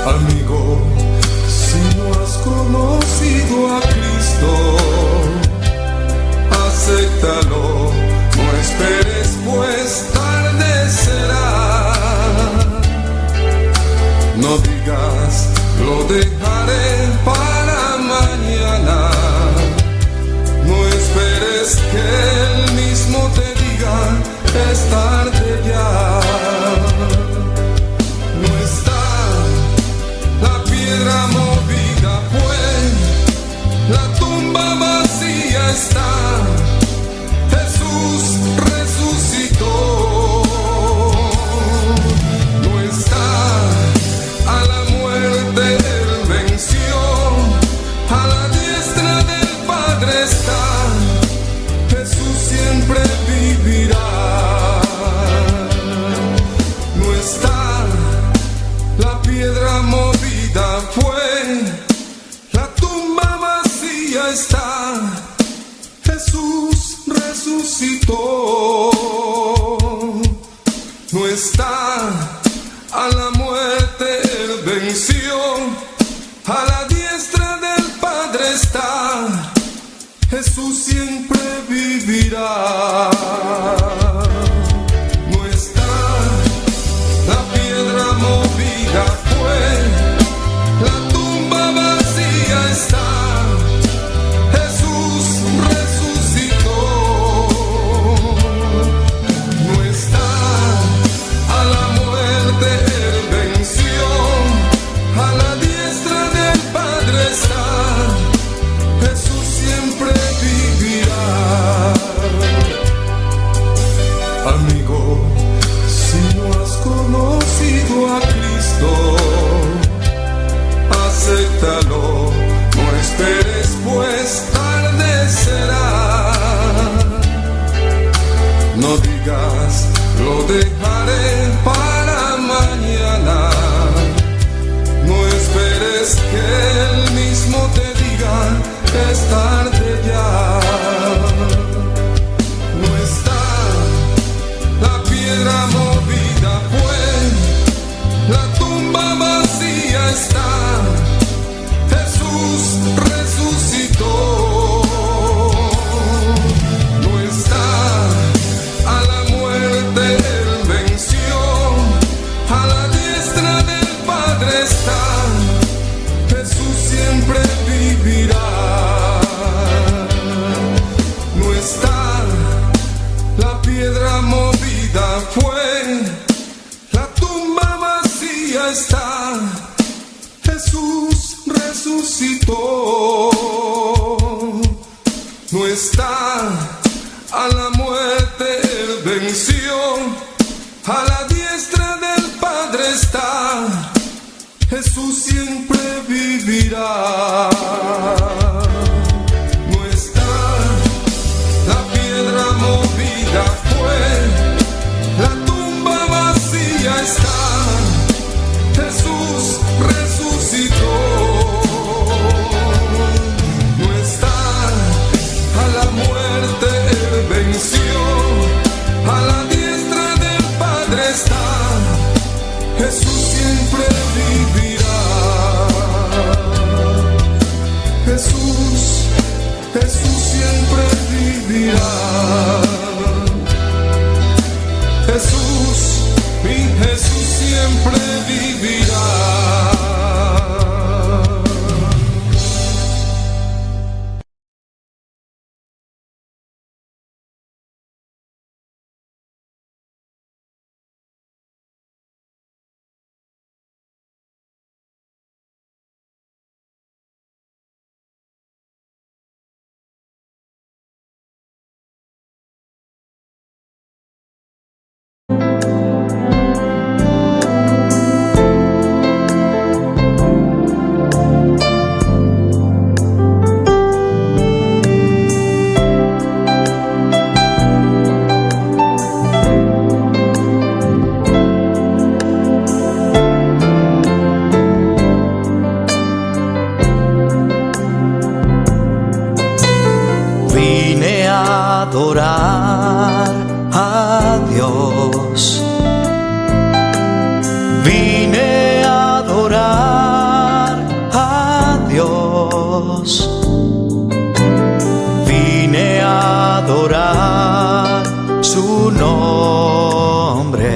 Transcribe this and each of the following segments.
Amigo, si no has conocido a Cristo, acéptalo, no esperes, pues tarde será. No digas, lo dejaré para mañana. No esperes que Él mismo te diga, es tarde ya. No está la piedra movida, pues la tumba vacía está. Jesús resucitó. No está a la muerte, Él venció. A la diestra del Padre está. Jesús siempre vivirá. No está la piedra movida, fue la tumba vacía está. Jesús resucitó. No está a la muerte, Él venció. A la diestra del Padre está. Jesús siempre vivirá. No está la piedra movida, fue la tumba vacía está. Jesús resucitó. No está a la muerte, Él venció. A la diestra del Padre está. Jesús siempre vivirá. Amigo, si no has conocido a Cristo, acéptalo, no esperes, pues tarde será. No digas, lo dejaré para mañana. No esperes que Él mismo te diga, es tarde ya. No está la piedra movida, pues la tumba vacía está. Jesús resucitó. No está a la muerte, Él venció. A la diestra del Padre está. Jesús siempre vivirá. No está la piedra movida, fue la tumba vacía está. Jesús resucitó. No está a la muerte, Él venció. A la diestra del Padre está. Jesús siempre vivirá. No está la piedra movida, fue la tumba vacía está. Jesús resucitó. No está a la muerte, Él venció. A la diestra del Padre está. Jesús siempre vivirá. Jesús, Jesús siempre vivirá. Jesús, mi Jesús siempre vivirá. adorar a Dios. Vine a adorar Vine a adorar su nombre.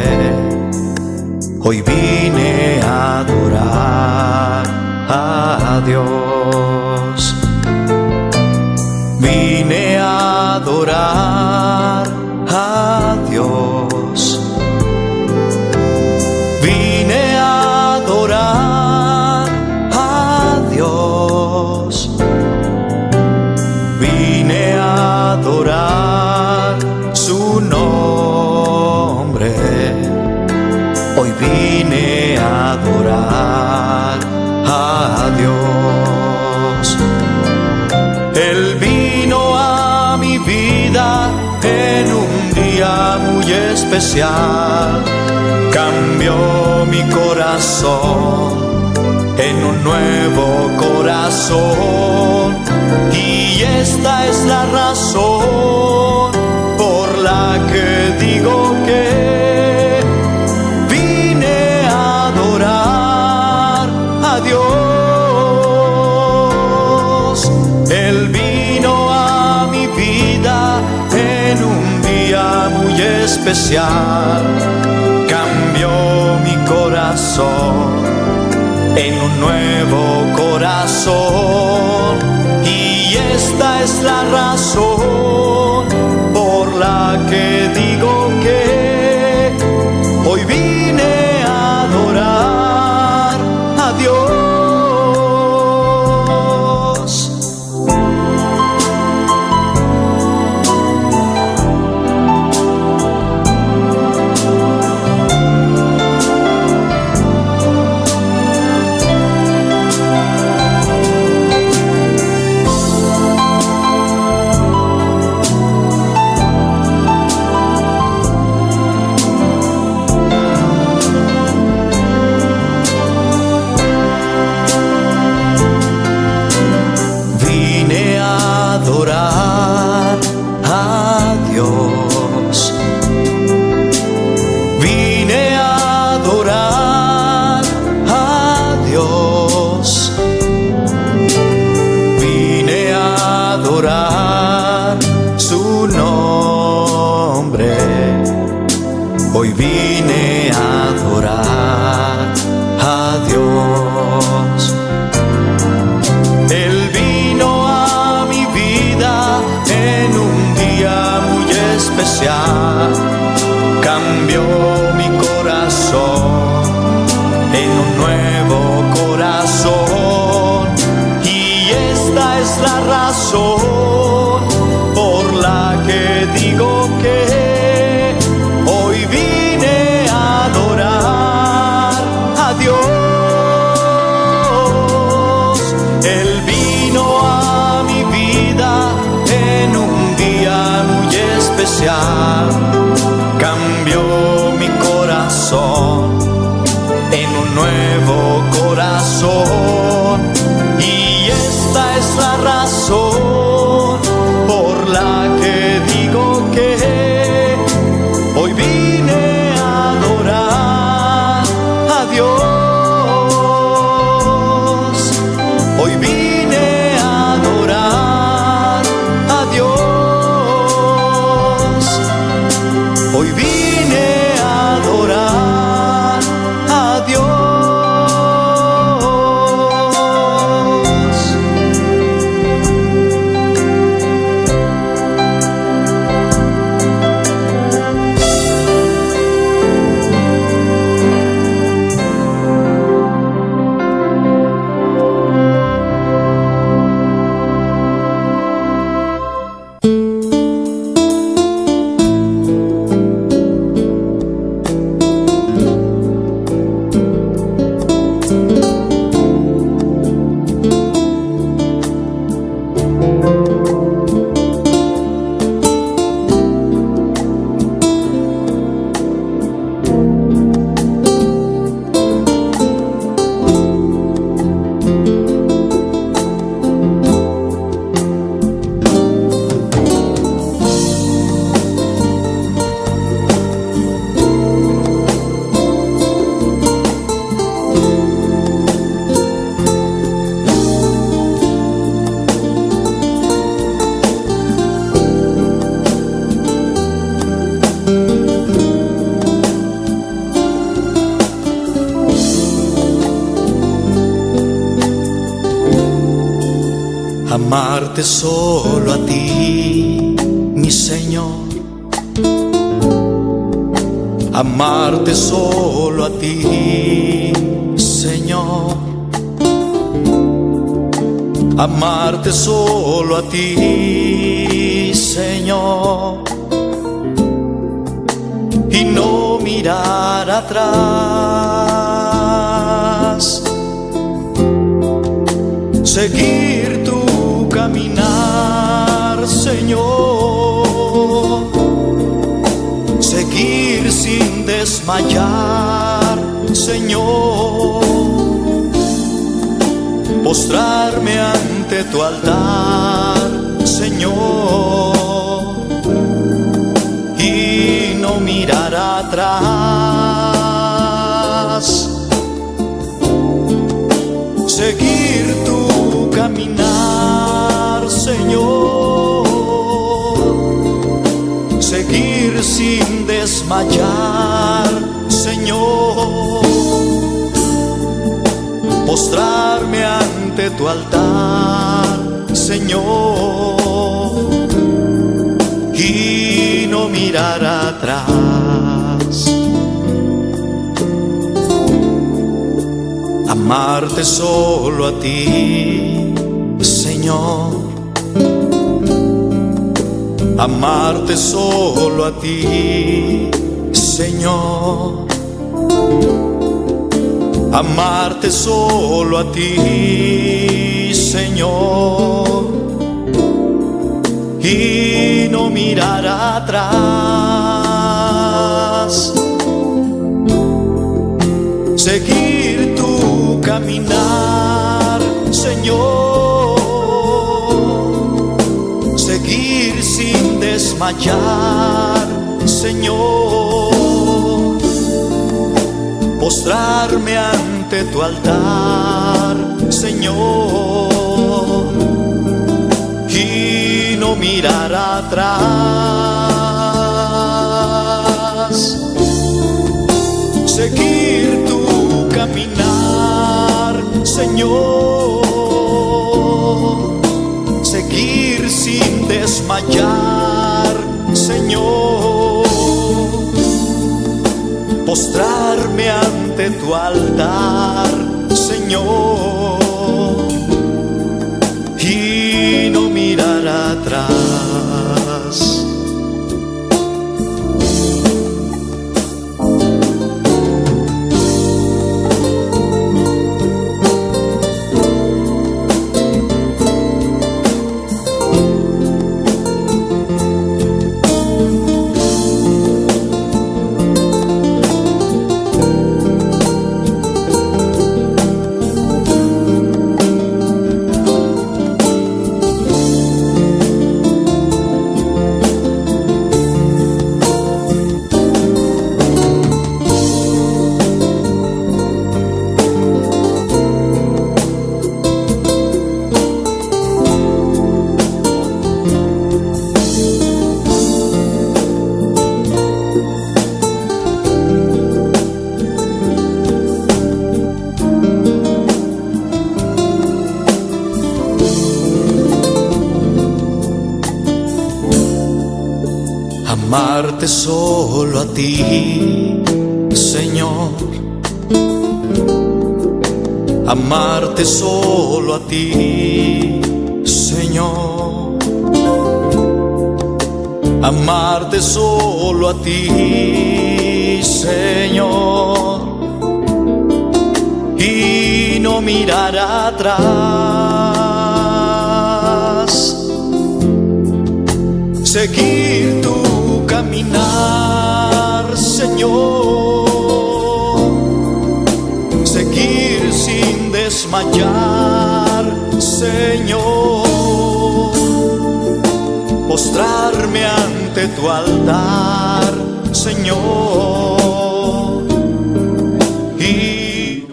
Hoy vine a adorar a Dios. Vine a adorar a Dios. Vine a adorar a Dios. Vine a adorar su nombre. Hoy vine a adorar a Dios. Él vino a mi vida en un día muy especial. Cambió mi corazón en un nuevo corazón. Y esta es la razón por la que digo que vine a adorar a Dios. Él vino a mi vida en un día muy especial. Cambió mi corazón en un nuevo corazón. Y esta es la razón por la que digo que hoy vine a adorar a Dios. Adorar a Dios. Vine a adorar a Dios. Vine a adorar su nombre. Hoy vine a adorar a Dios. Él vino a mi vida en un día muy especial. Cambió mi corazón en un nuevo corazón. Y esta es la razón por la que digo que hoy vine a adorar a Dios. Él vino a mi vida en un día muy especial. Cambió mi corazón en un nuevo corazón. Y esta es la razón por la que digo que hoy vine a adorar a Dios. Hoy vine a adorar a Dios. Hoy vine a adorar a Dios. amarte solo a ti, mi Señor, amarte solo a ti, Señor, amarte solo a ti, Señor, y no mirar atrás, seguir tu caminar, Señor, seguir sin desmayar, Señor, postrarme ante tu altar, Señor, y no mirar atrás, seguir tu caminar, Señor, seguir sin desmayar, Señor, postrarme ante tu altar, Señor, y no mirar atrás, amarte solo a ti, Señor, amarte solo a ti, Señor, amarte solo a ti, Señor, y no mirar atrás, seguir tu caminar, Señor, seguir sin desmayar, Señor, postrarme ante tu altar, Señor, y no mirar atrás, seguir tu caminar, Señor, seguir sin desmayar, Señor, postrarme ante tu altar, Señor, y no mirar atrás. Amarte solo a ti, Señor, amarte solo a ti, Señor, amarte solo a ti, Señor, y no mirar atrás, seguir tu caminar, Señor, seguir sin desmayar, Señor, postrarme ante tu altar, Señor, y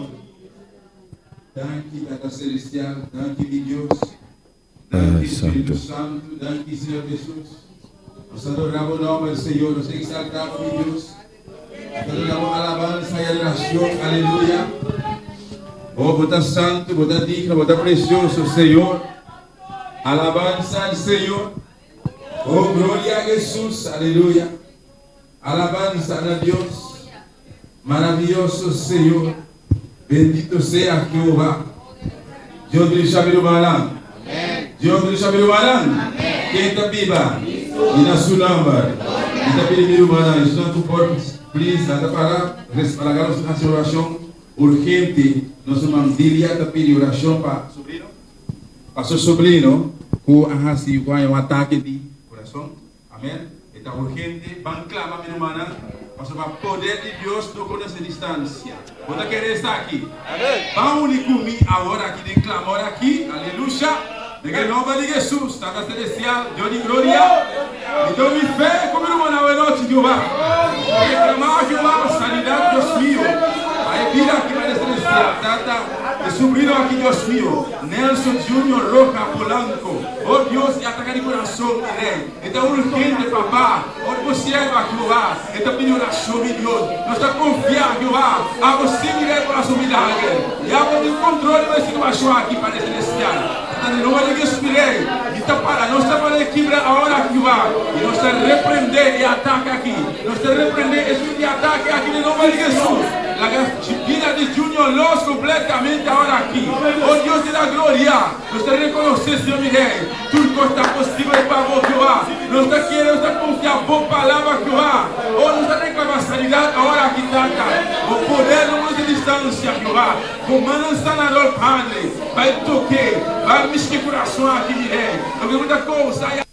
Danke, Tata Celestial, danke, mi Dios, danke, Espíritu Santo, danke, Señor Jesús. Nos adoramos el nombre del Señor, nos exaltamos, mi Dios. Nos adoramos alabanza y adoración, aleluya. Oh, vos estás santo, vos estás digno, vos estás precioso, Señor. Alabanza al Señor. Oh, gloria a Jesús. Aleluya. Alabanza a Dios. Maravilloso Señor. Bendito sea Jehová. Dios de Shabbat Malam. Dios de Shabbat Malam. Quem está viva? E na sua nombre. E está pedindo Malam. Estão tu por please, nada para respaldar nossa oração urgente. Nossa mamdilia está pedindo oração para sobrinho. Para seu sobrinho, com um ataque de coração. Amém? Está urgente. Vamos clamar, meu irmão. Para o poder de Deus tocar nessa distância. Você quer estar aqui? Vamos unir comigo agora aqui, de clamor aqui. Aleluia. Em nome de Jesus, Tata Celestial, Deus de glória. Então me fé, como irmão, na noite, Jeová. Reclamar, Jeová, sanidade, Deus meu. Aí vira aqui, Pai Celestial, Tata. E sobrinho aqui, Deus meu. Nelson Júnior Roca Polanco. Oh Deus, e ataca de coração, Rei. Então urgente, papá. Oh, você é aqui, Jeová. Então pediu oração, meu Deus. Nós estamos confiando, Jeová. A você, Mirei, por a sua milagre. E a você, o controle, vai ser baixo aqui, Pai Celestial. Em nome de Jesus, Mirei. Então, para nós estamos aqui agora, Jeová. E nós estamos repreender e ataque aqui. Nós estamos repreender esse ataque aqui, em nome de Jesus. La vida de Junior Los completamente agora aqui. Oh Deus de la glória. Nós estamos reconhecendo, Senhor Mirei. Tudo está possível para vós, Jeová. Nós estamos querendo confiar a boa palavra, Jeová. Oh, nós estamos reclamando sanidade agora aqui, Tata. O poder não de distância, Jeová. Comanda sanador, Padre. Vai tocar. Vai mexer coração aqui, Mirei. Não tem muita coisa.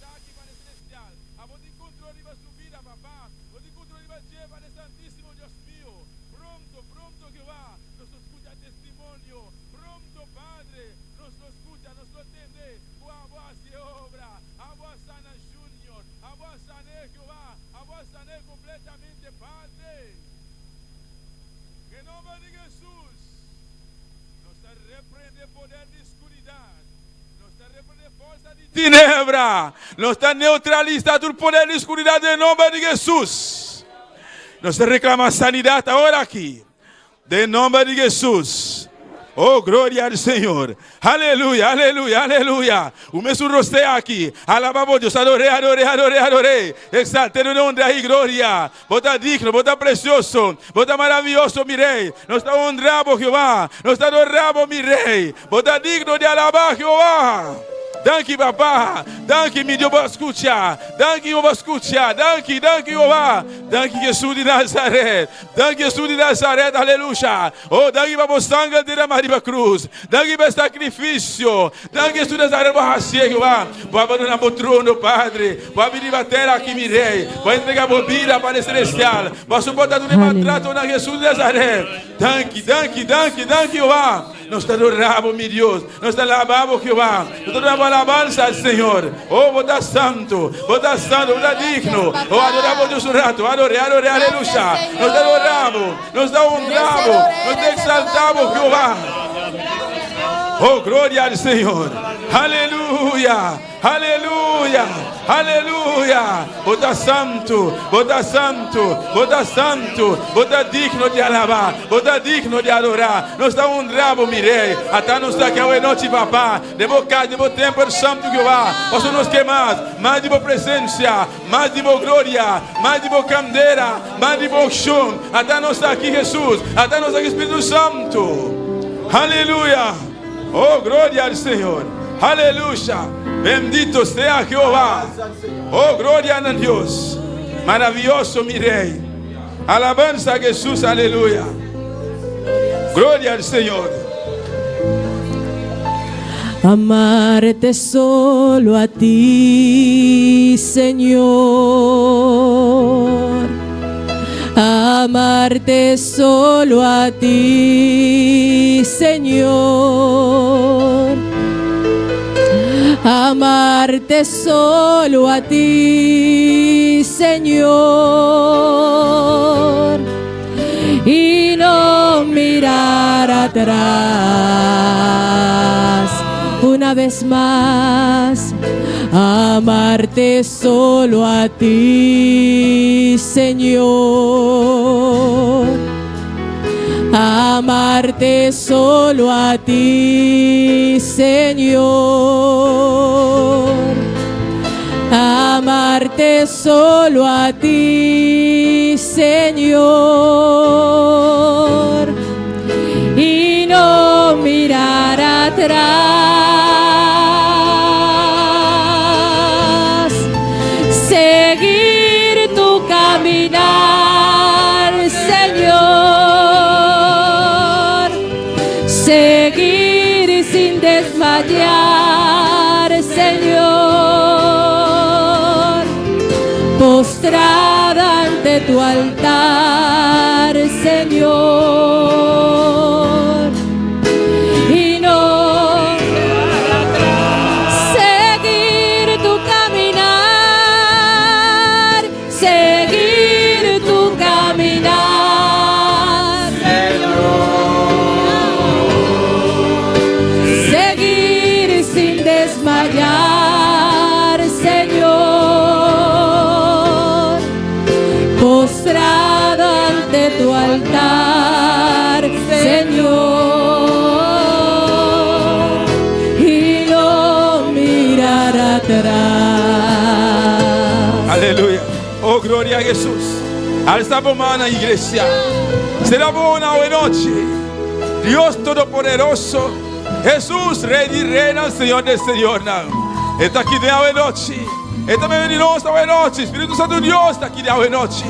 Tinebra, nós está neutralizando o poder da escuridão em nome de Jesus. Nós reclamamos sanidade agora aqui, em nome de Jesus. Oh, glória ao Senhor. Aleluia, aleluia, aleluia. O mesmo rosto aqui. Alabamos Deus. Adorei, adorei, adorei, adorei. Exaltando o nome da glória. Bota digno, bota precioso. Bota maravilhoso, mi rei. Nós estamos honrando, Jeová. Nós estamos adorando, mi rei. Bota digno de alabar, Jeová. Danke, papá. Danke, me deu para escutar. Danke, eu vou escutar. Danke, danke, Jeová. Danke, Jesus de Nazaré. Danke, Jesus de Nazaré. Aleluia. Oh, danke para o sangue derramado na cruz. Danke para o sacrifício. Danke, Jesus de Nazaré. Vou raciar, Jeová. Vou abandonar o trono, Padre. Vou abrir a terra aqui, me rei. Vou entregar a bobina para o celestial. Vou suportar todo o maltrato na Jesus de Nazaré. Danke, danke, danke, danke, Jeová. Nós te adoramos, meu Deus. Nós te alabamos, Jeová. Nós te damos alabança ao Senhor. Oh, vou dar santo, vou dar digno. Oh, adoramos Deus um rato. Adorei, adorei, aleluia. Nós te adoramos, nós te honramos, nós te exaltamos, Jeová. Oh, glória ao Senhor. Aleluia, aleluia, aleluia. Bota santo, bota santo, bota santo, bota digno de alabar, bota digno de adorar. Nós estamos honrando, mirei. Até nós aqui a noite, papá. Devo cá, devo tempo santo, Jeová. Posso nos queimar, mais de boa presença, mais de boa glória, mais de boa candeira, mais de boa chão. Até nós aqui, Jesus. Até nós aqui, Espírito Santo. Aleluia. Oh, glória ao Senhor. Aleluia. Bendito sea Jehová. Oh, glória a Deus. Maravilhoso, mi rei. Alabanza a Jesus. Aleluia. Glória ao Senhor. Amarte solo a ti, Señor. Amarte solo a ti, Señor. Amarte solo a ti, Señor. Y no mirar atrás una vez más. Amarte solo a ti, Señor. Amarte solo a ti, Señor. amarte solo a ti, Señor, y no mirar atrás, seguir tu caminar, Señor, seguir sin desmayar, Señor, postrada ante tu altar, Señor, y no seguir tu caminar, seguir tu caminar, seguir sin desmayar, Señor, postrado ante tu altar, Señor, y no mirar atrás. Aleluya. Oh, gloria a Jesús. Alza tu mano, iglesia. Será buena hoy noche. Dios Todopoderoso, Jesús, Rey y Reina, Señor de Señor. Está aquí de hoy noche. Está venenosa hoy noche. Espíritu Santo Dios está aquí de hoy noche.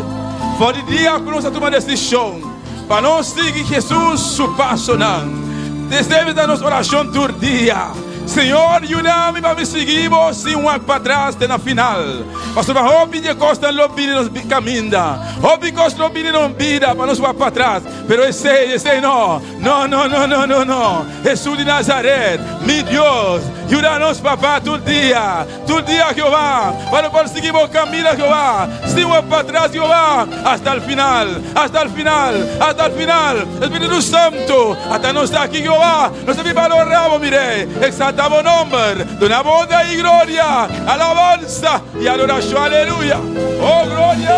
Fora de dia conosco a tomar decisão para não seguir Jesus su passo não. Deve dar nossa oração todo dia. Senhor, ajuda-me para me seguir sem um para trás na final. Pastor, hobby de costa no bide nos caminha. Hobby costa no bide não vida para nos para trás. Pero esse não. No. Jesus de Nazaré, meu Deus, ajuda-nos, papá, todo dia, Jeová, para seguir o caminho, Jeová. Sem um para trás, Jeová, hasta o final. Espírito Santo, até nós aqui, Jeová, nós te valoramos, mire, exaltamos o nome, donamos honra e glória, alabanza e adoração, aleluia. Oh, glória.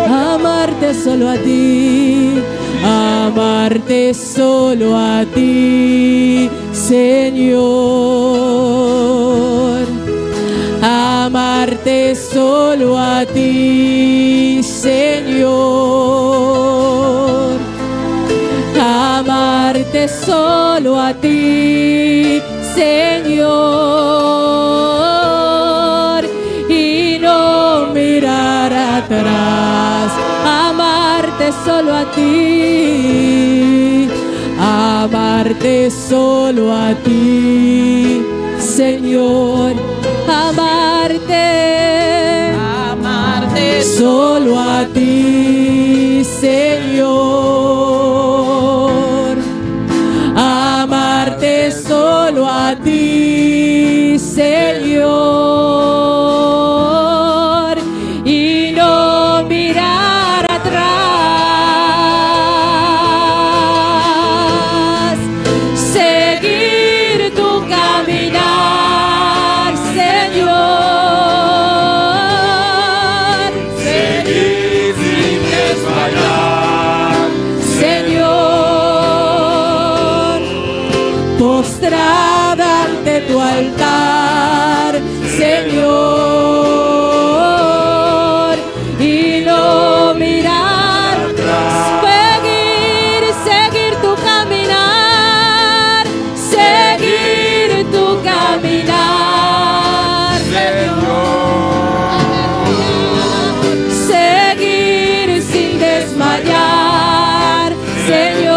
Amarte solo a ti, amarte solo a ti, Señor. Amarte solo a ti, Señor. Amarte solo a ti, Señor. Y no mirar atrás. Amarte solo a ti, amarte solo a ti, Señor, amarte solo a ti, Señor, amarte solo a ti, Señor, y no mirar atrás, seguir tu caminar, Señor, Seguir sin desmayar, Señor, postrada ante tu altar, Señor, y no mirar atrás, seguir tu caminar, seguir tu caminar, seguir sin desmayar, Señor,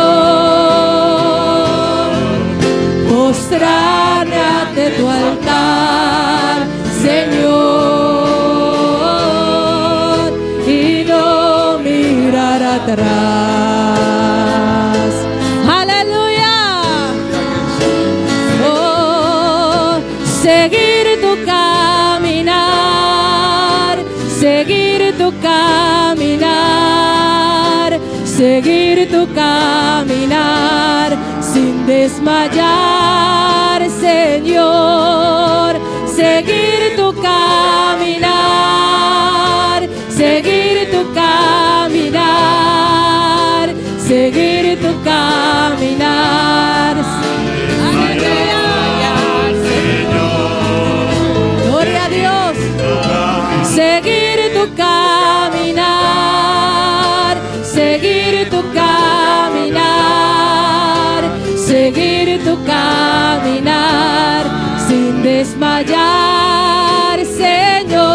postrar ante tu altar, Señor, y no mirar atrás. Aleluya. Oh, seguir tu caminar, seguir tu caminar, seguir tu caminar sin desmayar, Señor, seguir tu caminar, seguir tu caminar, seguir tu caminar. Aleluya. Gloria desmayar, Señor.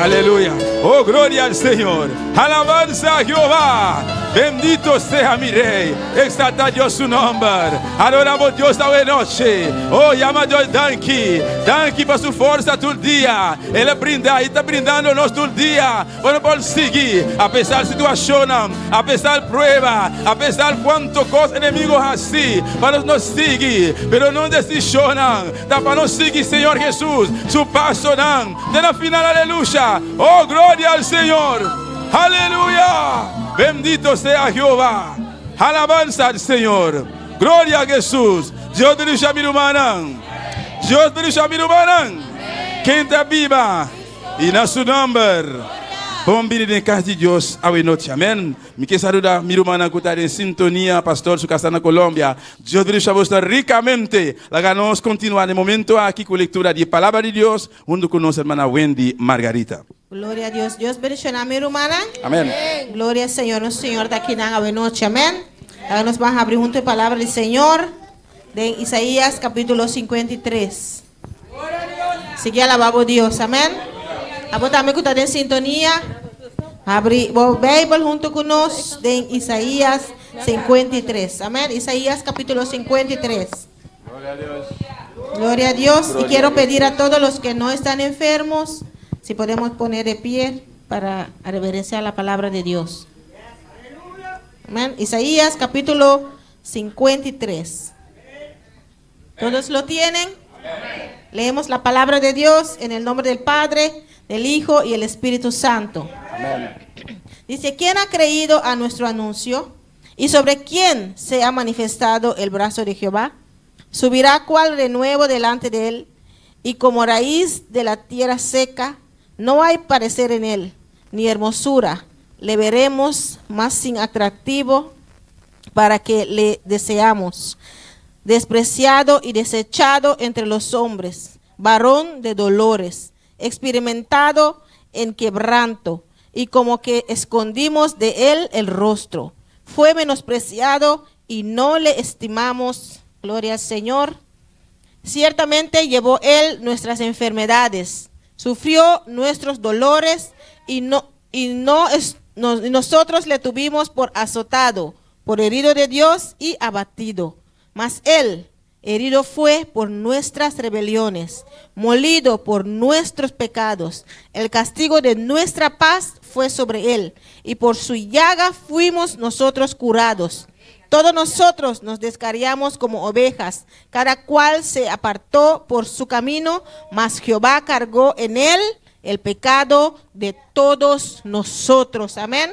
Aleluya. Oh, gloria al Señor. Alabanza a Jehová. Bendito sea mi Rey. Exalta Dios su nombre. Adoramos Dios esta noche. Oh, llama a Dios Danke. Danke por su fuerza todo el día. Él está brindándonos todo el día. Bueno, por seguir. A pesar de situación, a pesar de prueba, a pesar de cuánto cosas enemigos así. Para nos seguir. Pero no desistan. Para nos seguir, Señor Jesús. Su paso dan. De la final, aleluya. Oh, gloria al Señor. Aleluya. Bendito sea Jehová. Alabanza al Señor. Gloria a Jesús. Dios bendiga a mi hermana. Dios bendiga a mi hermana. Quem está viva. Y en su nombre. Bom vir em casa de Deus a noite. Amém. Me quero saludar mi hermana que está en sintonía, pastor, su casa na Colômbia. Dios bendiga a vosotros ricamente. Vamos continuar de momento aquí con lectura de palabra de Dios junto con nuestra hermana Wendy Margarita. Gloria a Dios. Dios bendiga a mi hermana. Amén. Gloria al Señor. Nuestro Señor está aquí en la noche. Amén. Ahora nos vamos a abrir junto a la palabra del Señor de Isaías capítulo 53. Sigue alabando a Dios. Amén. A vos también que está en sintonía. Abrir Bible junto con nosotros de Isaías 53. Amén. Isaías capítulo 53. Gloria a Dios. Gloria a Dios. Y quiero pedir a todos los que no están enfermos, si podemos poner de pie para reverenciar la palabra de Dios. Amén. Isaías capítulo 53. ¿Todos lo tienen? Leemos la palabra de Dios en el nombre del Padre, del Hijo y el Espíritu Santo. Amén. Dice, ¿quién ha creído a nuestro anuncio? ¿Y sobre quién se ha manifestado el brazo de Jehová? Subirá cual renuevo delante de él, y como raíz de la tierra seca, no hay parecer en él, ni hermosura. Le veremos más sin atractivo para que le deseamos. Despreciado y desechado entre los hombres, varón de dolores, experimentado en quebranto, y como que escondimos de él el rostro. Fue menospreciado y no le estimamos. Gloria al Señor. Ciertamente llevó él nuestras enfermedades, sufrió nuestros dolores y nosotros le tuvimos por azotado, por herido de Dios y abatido. Mas él herido fue por nuestras rebeliones, molido por nuestros pecados. El castigo de nuestra paz fue sobre él, y por su llaga fuimos nosotros curados. Todos nosotros nos descarriamos como ovejas, cada cual se apartó por su camino, mas Jehová cargó en él el pecado de todos nosotros. Amén.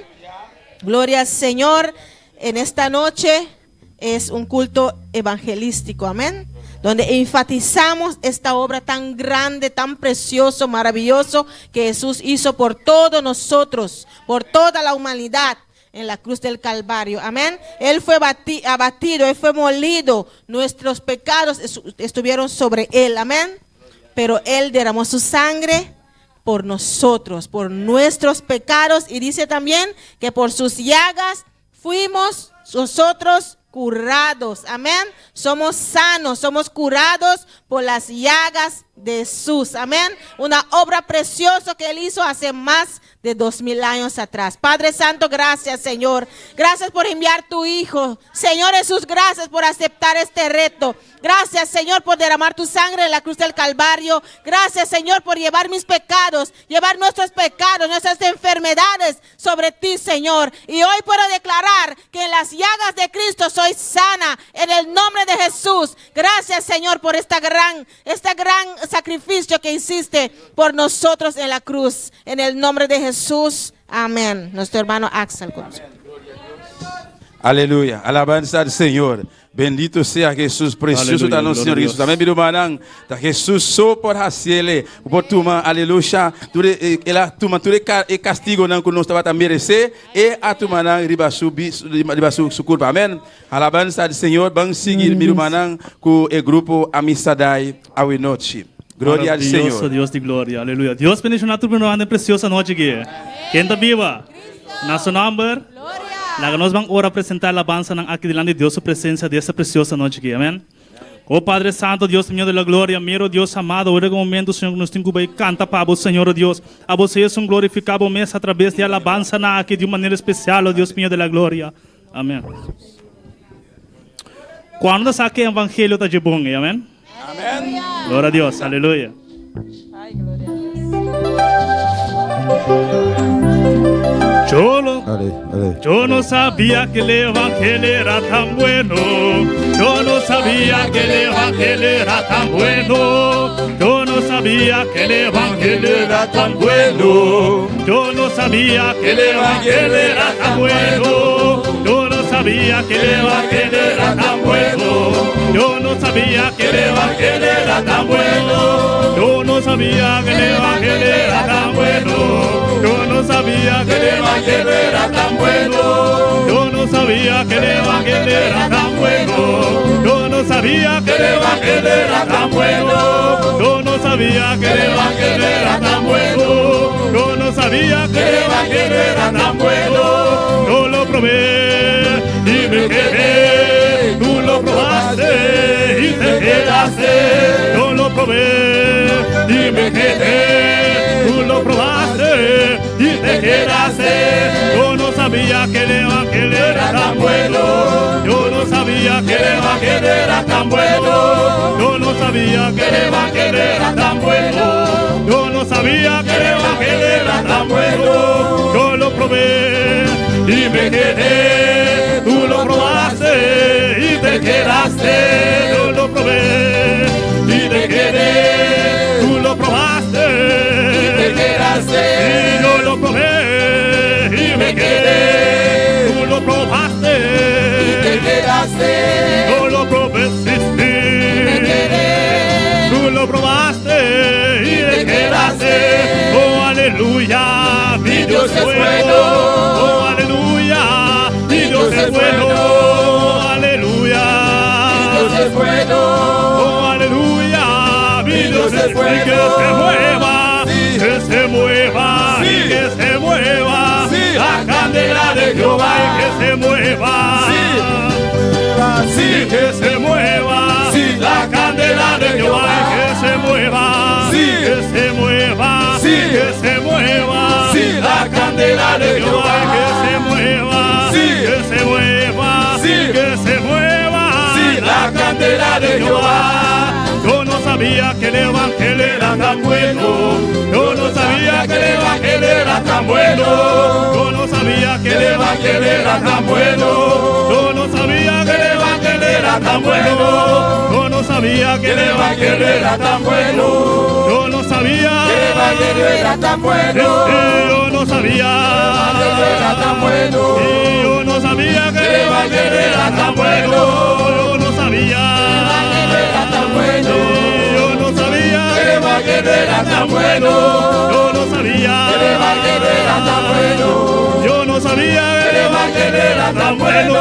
Gloria al Señor. En esta noche es un culto evangelístico, amén, donde enfatizamos esta obra tan grande, tan precioso, maravilloso que Jesús hizo por todos nosotros, por toda la humanidad en la cruz del Calvario, amén. Él fue abatido, él fue molido, nuestros pecados estuvieron sobre él, amén, pero él derramó su sangre por nosotros, por nuestros pecados, y dice también que por sus llagas fuimos nosotros curados, amén. Somos sanos, somos curados por las llagas de Jesús, amén. Una obra preciosa que él hizo hace más de 2000 años atrás. Padre Santo, gracias, Señor. Gracias por enviar tu Hijo. Señor Jesús, gracias por aceptar este reto. Gracias, Señor, por derramar tu sangre en la cruz del Calvario. Gracias, Señor, por llevar mis pecados, llevar nuestros pecados, nuestras enfermedades sobre ti, Señor. Y hoy puedo declarar que en las llagas de Cristo soy sana en el nombre de Jesús. Gracias, Señor, por este gran sacrificio que hiciste por nosotros en la cruz. En el nombre de Jesús, amén. Nuestro hermano Axel. Aleluya. Alabanza al Señor. Bendito sea Jesús, precioso está nuestro Señor Jesús. También mi hermano, Jesús so por hacerle, por tu mano, aleluya. Tu castigo no que nos estaba también ese, y a tu mano riba su culpa. Amén. Alabanza al Señor. Vamos a seguir mi hermano con el grupo Amistadai a hoy noche. Glória ao Senhor. Deus de glória, aleluia. Deus bendiga a tua irmã preciosa noite aqui. Quem está viva? Nosso nome. Lá nós vamos ora apresentar a alabança aqui delante de Deus, a presença dessa preciosa noite aqui, amém? Oh Padre Santo, Dios mío de la gloria, miro Dios amado, ahora en un momento, Señor, nos tengo que cantar para vos, Señor Dios. A vos es un glorificado mes a través de alabanza aquí de una manera especial, oh Dios mío de la gloria. Amén. Cuando saque el evangelio está de bom, amén. Amén. Gloria a Dios, aleluya. Ay, gloria a Dios. Yo no sabía que el evangelio era tan bueno. Yo no sabía que el evangelio era tan bueno. Yo no sabía que el evangelio era tan bueno. Yo no sabía que el evangelio era tan bueno. Yo no sabía que el evangelio era tan bueno. Yo no sabía que el evangelio era tan bueno. Yo no sabía que el evangelio era tan bueno. Yo no sabía que el evangelio era tan bueno. Yo no sabía que el evangelio era tan bueno. Yo no sabía que el evangelio era tan bueno. Yo no sabía que el evangelio era tan bueno. Yo no sabía que el evangelio era tan bueno. Yo lo probé y me quedé. Tú lo probaste y te quedaste. Yo lo probé y me quedé. Tú lo probaste y te quedaste. Yo no sabía que el evangelio era tan bueno. Yo no sabía que el evangelio era tan bueno. Yo no sabía que el evangelio era tan bueno. Yo no sabía que el evangelio era tan bueno. Yo lo probé y me quedé. Tú lo probaste y te quedaste. Yo lo probé y te quedé. Tú lo probaste y te quedaste. Y yo lo probé y me quedé. Tú lo probaste y te quedaste. Yo lo probé, sí, y me quedé. Tú lo probaste y te quedaste. Oh, aleluya, mi Dios es bueno. Oh, aleluya, mi Dios es bueno. Oh, aleluya, mi Dios es bueno. Oh, aleluya, mi Dios es bueno. Y que se mueva, que se mueva, y que se mueva. La candela de Jehová y que se mueva. Sí, que se mueva. La candela de Jehová y que se mueva. Que se mueva. Que se mueva. La candela de Jehová y que se mueva. Que se mueva. Que se mueva. La candela de Jehová. Yo no sabía que el evangelio era tan bueno. Yo no sabía que el evangelio era tan bueno. Yo no sabía que el evangelio era tan bueno. Yo no sabía que el evangelio era tan bueno. Yo no sabía que el evangelio era tan bueno. Yo no sabía que el evangelio era tan bueno. Yo no sabía que el evangelio era tan bueno. Yo no sabía que el evangelio era tan bueno. Yo no sabía que el evangelio era tan bueno. Yo no sabía que el evangelio era tan bueno. Yo no sabía que el evangelio era tan bueno. Yo no sabía que el evangelio era tan bueno.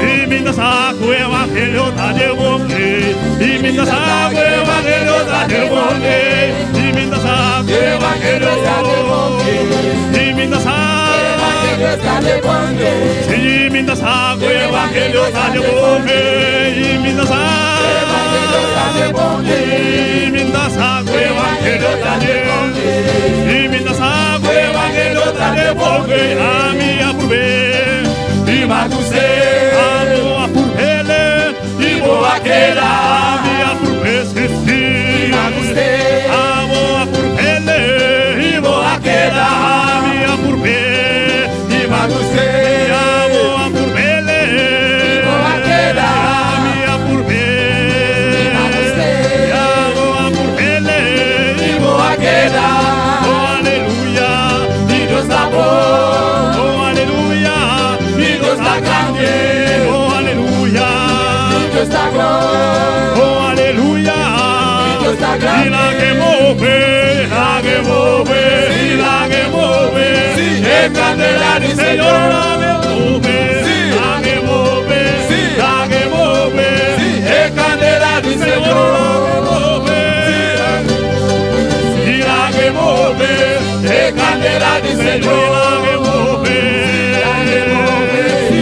Y mientras saco evangelio ta de bonque. Y mientras saco evangelio ta de bonque. Y mientras saco evangelio ta de bonque. Y mientras saco evangelio ta de bonque. Y mientras saco evangelio ta de bonque. Y mientras saco evangelio ta de bonque. Y mientras saco evangelio ta de bonque. Y mientras saco evangelio ta de bonque. A mí aprobé y magusé. Amo a purpele y boaquera. A mí aprobé, sí, sí. Y magusé. Amo a purpele y boaquera. A mí aprobé y magusé. Amo a purpele y boaquera. A mí aprobé y magusé. Amo a purpele y boaquera. Oh, aleluya, mi Dios da voz. Oh, aleluya, mi Dios da grande. Oh, aleluya, mi Dios da gloria. Oh, aleluya, mi Dios da grande. Y la que mueve, la que mueve, y la que mueve, es candela del Señor. La que mueve, la que mueve, la que mueve, es candela del Señor. Y la que mueve, es candela del Señor. Y la que mueve,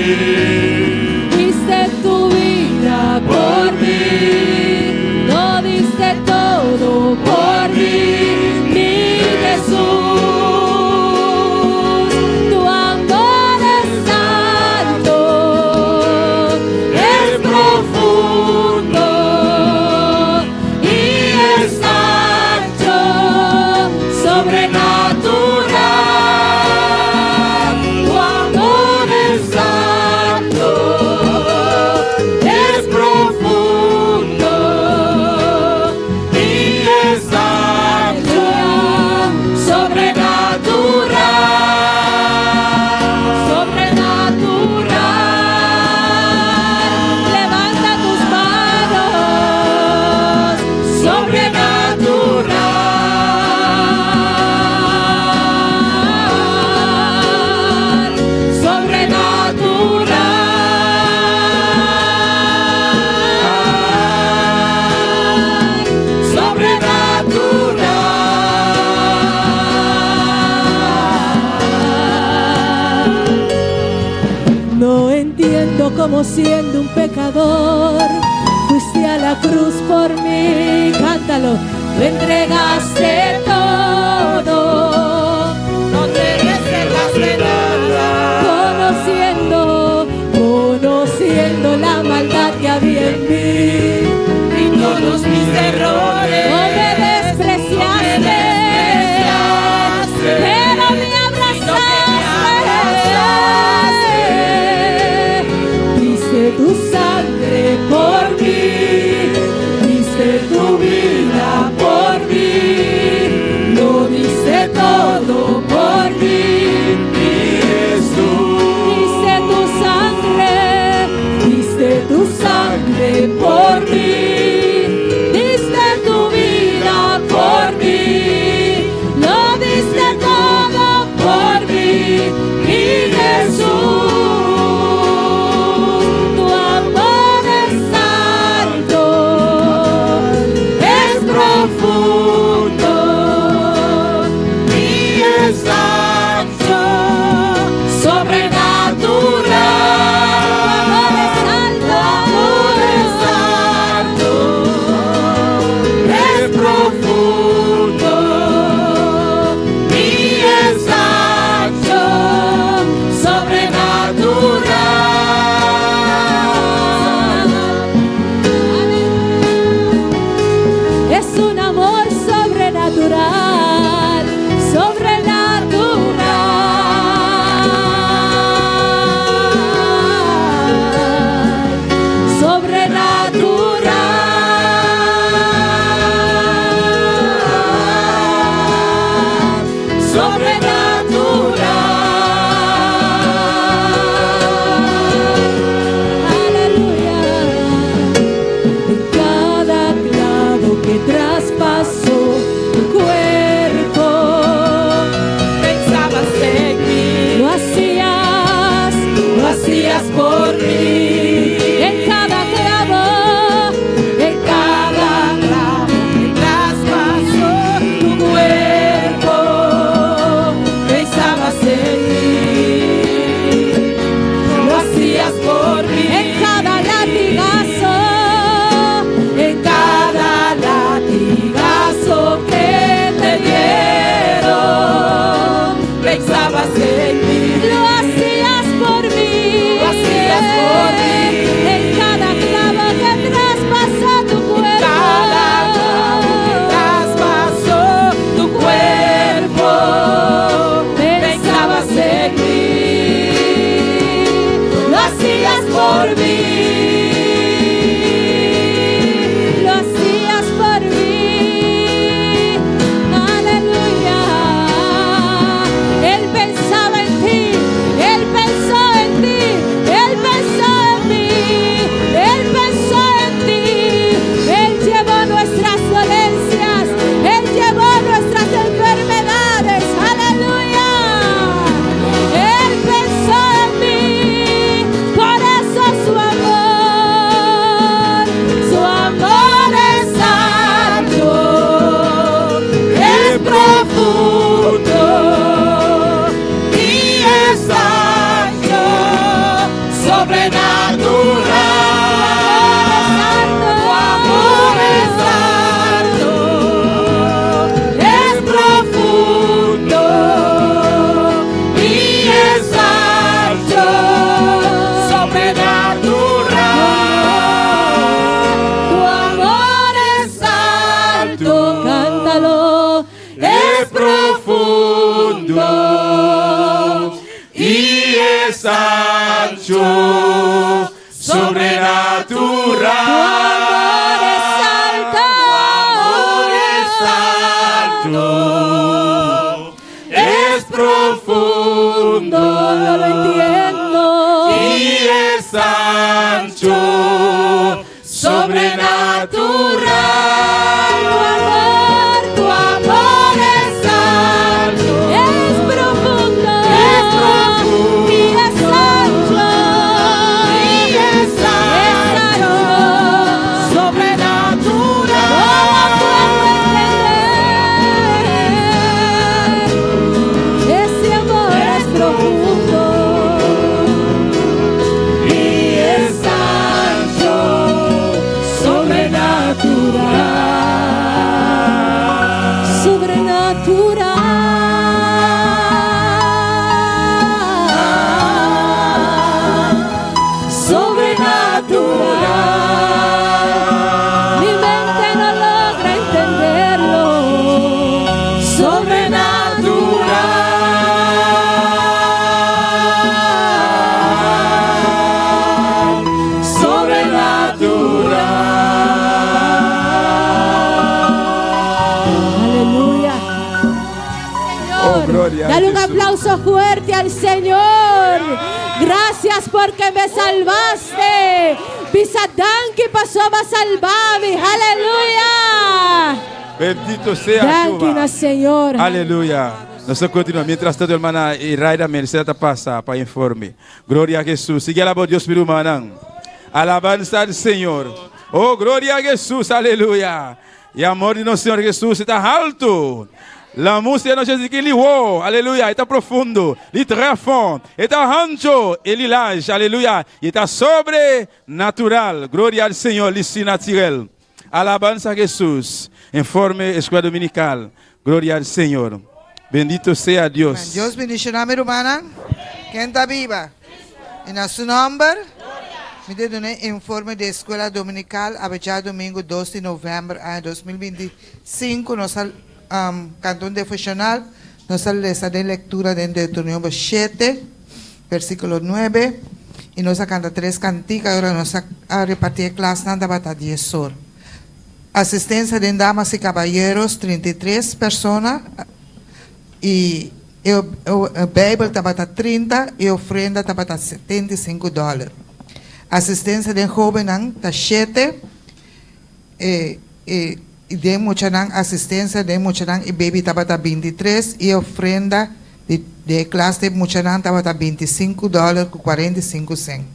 como siendo un pecador, fuiste a la cruz por mí. Cántalo. Lo entregaste todo, No te reservaste nada. Conociendo la maldad que había en mí Y todos mis errores. no me despreciaste, pero me abrazaste. Diste tu sangre por mí, diste tu vida por mí, lo diste todo por mí. Tu sangre por mí, diste tu vida por mí, lo diste todo por mí, mi Jesús. Tu amor es santo, es profundo y es ancho, sobrenatural. Por mí, en cada clavo que traspasó tu cuerpo, pensabas en mí, lo hacías por mí. En cada latigazo que te dieron, pensabas en mí, lo hacías por mí. En cada clavo que traspasó tu cuerpo, pensabas en mí, lo hacías por mí, lo hacías por mí. Aleluya. Él pensaba en ti, Él pensó en ti, Él pensó en mí, Él pensó en ti. Él llevó nuestras dolencias, Él llevó nuestras enfermedades. Aleluya. Él pensó en mí, por eso su amor es santo, es profundo y es ancho, sobrenatural. Tu amor es santo, es profundo y es ancho, sobrenatural. Tu amor es santo, cántalo, es profundo y es ancho, sobrenatural. Tu amor es alto, es profundo, no lo entiendo, y es ancho, sobrenatural. tu amor es alto, es profundo y es ancho, sobrenatural. ¿Cómo puedo entender? Ese amor es profundo y es Gloria a Dale un Jesús. aplauso fuerte al Señor. Gracias porque me salvaste. Pisadanki pasó a salvarme. Aleluya. Bendito sea Danke, Jehová. Señor. Aleluya. Nós continuamos. Mientras tanto, hermana Iraida Mercedes passa para informe. Glória a Jesus. Sigue a voz de Deus, meu irmão. Alabança do Senhor. Oh, glória a Jesus. Aleluia. E amor de nosso Senhor Jesus está alto. La música de Jesus que ligou. Aleluia. Está profundo. Ele très fond. Está ancho. Ele large. Aleluia. E está sobrenatural. Glória ao Senhor. Lici naturel. Alabança a Jesus. Informe Escola Dominical. Glória ao Senhor. Bendito sea Dios. Dios bendicioná a mi hermana. ¿Quién está viva? En su nombre. Me dio un informe de escuela dominical a domingo 2 de noviembre de 2025. Nos cantón devocional. Nos de lectura de Deuteronomio 7, versículo 9. Y nos canta 3 canticas. Ahora nos repartir clase nada para 10 horas. Asistencia de damas y caballeros, 33 personas. Y el Bible estaba a 30 y ofrenda estaba a $75. Asistencia de joven está 7 y de muchanan asistencia de muchanan y baby estaba a 23 y ofrenda de clase de muchanan estaba a $25 con 45 cents.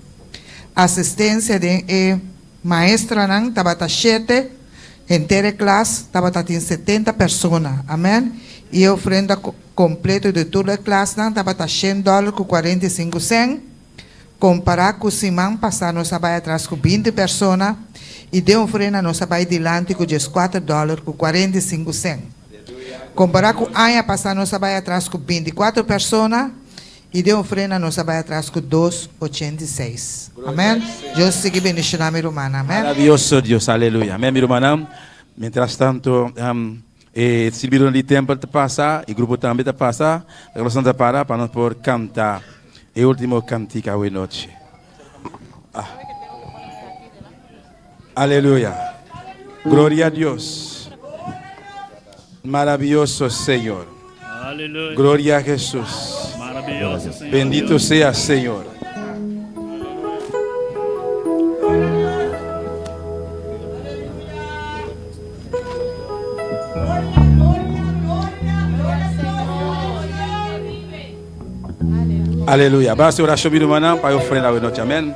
Asistencia de maestra estaba a 7 entera clase estaba a 70 personas. Amén. E a ofrenda completa de toda a classe estava a $100 com 45 cents. Comparar com o Simão, passar nós vai atrás com 20 pessoas. E de ofrenda nós vai adiante com $14 com 45 cents. Comparar com Anha, passar nós vai atrás com 24 pessoas. E de ofrenda nós vai atrás com 2,86. Amém? Deus siga bendicionando a minha irmã. Amém? Maravilhoso Deus. Aleluia. Amém, minha irmã. Mientras tanto, Silvio de tempo te passa, e o grupo também te passa, a relação te para nós poder cantar o último cantiga hoje noite. Aleluia. Glória a Deus. Maravilhoso Senhor. Aleluia. Glória a Jesus. Maravilhoso, Senhor. Bendito sea Senhor. Aleluia. Basta oração, meu irmão, para ofrenda hoje noite. Amém.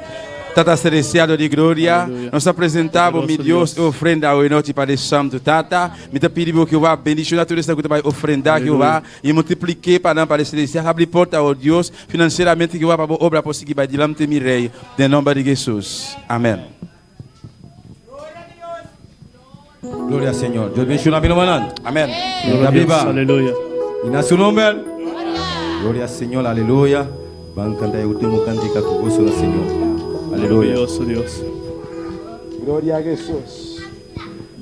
Tata celestial de glória, nós apresentamos, meu Deus, ofrenda hoje noite para o Santo Tata. Me pedimos que o vá bendicionar tudo isso que vai ofrendar, que o vá e multiplicar para o celestial, abrir porta ao Deus financeiramente que o vá para a obra possível vai diante de rei, em nome de Jesus. Amém. Gloria al Señor. Dios bendiga a mi hermano. Amém. Gloria viva. Aleluya. Y en su nombre. Gloria al Señor. Aleluya. Van a cantar el último cántico con gozo del Señor. Aleluya. Maravilloso Dios. Glória a Jesus.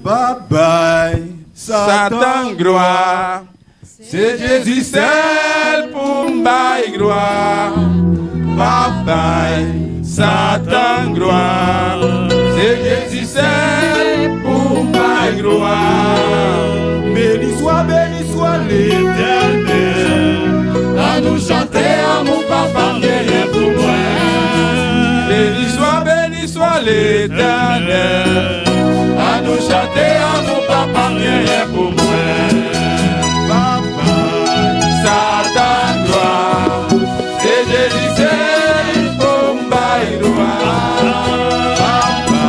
Bye bye, Satan gloire. C'est Jésus seul pour me gloire. Bye bye, Satan gloire. C'est Jésus seul pour me gloire. Béni soit l'Éternel. À nous chanter à mon papa, mais pour moi. Béni soit l'Éternel. À nous chanter à mon papa, mais pour moi. Papa, Satan gloire. C'est Jésus seul pour me gloire. Papa,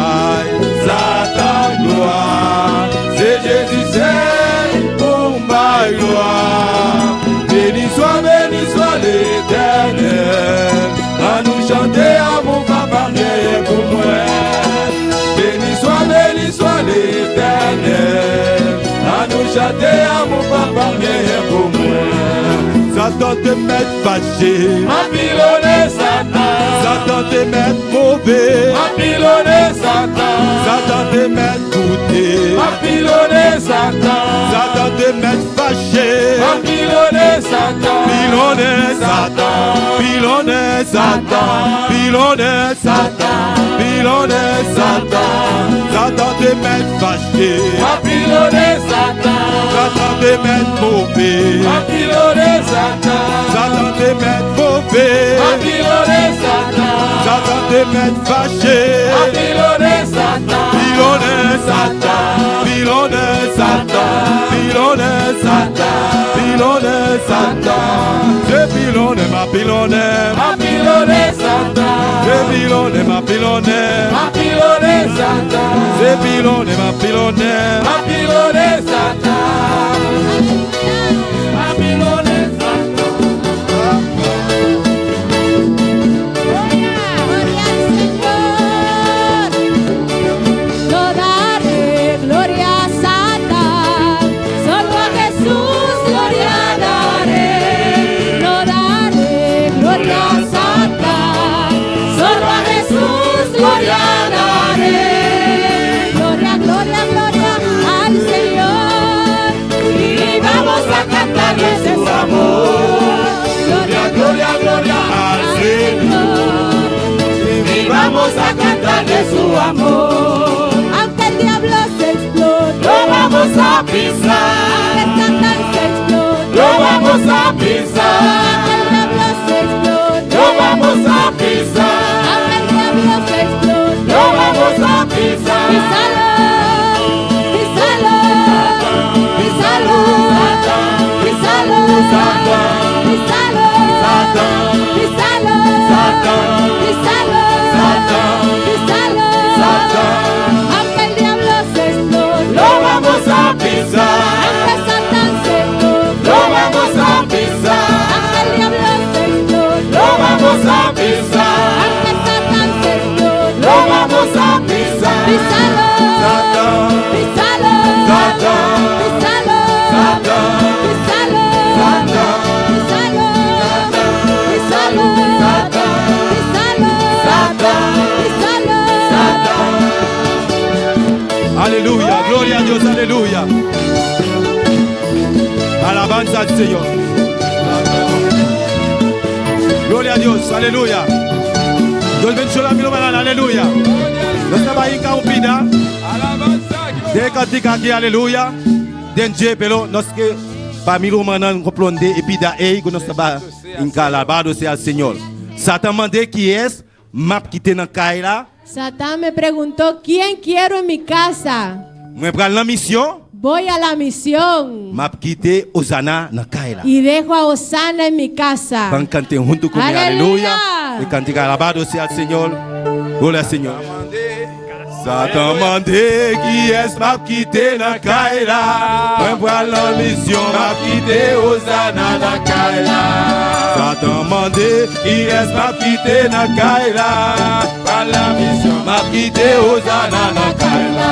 Satan gloire. C'est Jésus seul pour me gloire. Béni soit l'Éternel. À nous chanter à mon papa, mais pour moi. Béni soit l'Éternel. À nous chanter à mon papa, mais pour moi. Satan te met fâché. Ma pilonné Satan. Satan te met mauvais. Ma pilonné Satan. Satan te met goûté. Ma pilonné Satan. Satan te met fâché. Ma pilonné Satan. Pilonné Satan. Pilonné Satan. Pilonné Satan. Pilonné Satan. Satan te met mettre fâché. Papillonner Satan. Satan te mettre mauvais. Papillonner Satan. Satan te mettre mauvais. Papillonner Satan. Satan te mettre fâché. Papillonner Satan. Pilonner Satan. Pilonner Satan. Pilonner Satan. Pilonner Satan. Je pilonner ma pilonner. Papillonner Satan. Je pilonner ma pilonner. Papillonner Satan. Je pilonner ma pilonner. Papillonner Satan. Papillonner Satan. Gloria al Señor. No daré gloria a Satán, solo a Jesús gloria daré. No daré gloria a Satán, solo a Jesús gloria daré. Gloria, gloria, gloria al Señor. Y vamos a cantarle su amor. Gloria, gloria, gloria al Señor. Y vamos a cantarle su amor. Aunque el diablo se explote, lo vamos a pisar. Aunque Satán se explote, lo vamos a pisar. Aunque el diablo se explote, lo vamos a pisar. Aunque el diablo se explote, lo vamos a pisar. Písalo, písalo, písalo, písalo, písalo, písalo, písalo, písalo. Aunque el diablo se explote, lo vamos a pisar. Aunque Satán se explote, lo vamos a pisar. Aunque el diablo se explote, lo vamos a pisar. Aunque Satán se explote, lo vamos a pisar. Písalo, písalo, písalo, písalo, písalo, písalo, písalo. Alléluia, gloria a Dios, alléluia. Alabanza al Señor. Gloria a Dios, alléluia. Dios bendiga la vida, alléluia. Nos estamos ahí en Pida. Alabanza. De cantica aquí, alléluia. Denje pelo, nos que parmi nous maintenant complonde et puis da ei que nous estamos en calabado c'est al Señor. Satan mande qui est map quitter dans Kaila. Satán me preguntó, ¿quién quiero en mi casa? Moi prends la mission, Voy a la misión map quitter Osana dans Kaila. y dejo a Osana en mi casa. Van canter junto con Aleluya. alléluia. Et cantica alabado c'est al Señor. Gloria al Señor. Satan mande qui est m'a quitté na Kaila. Moi prends la mission m'a quitté Osana na Kaila. Satan mande qui est m'a quitté na Kaila. Prends la mission m'a quitté Osana na Kaila.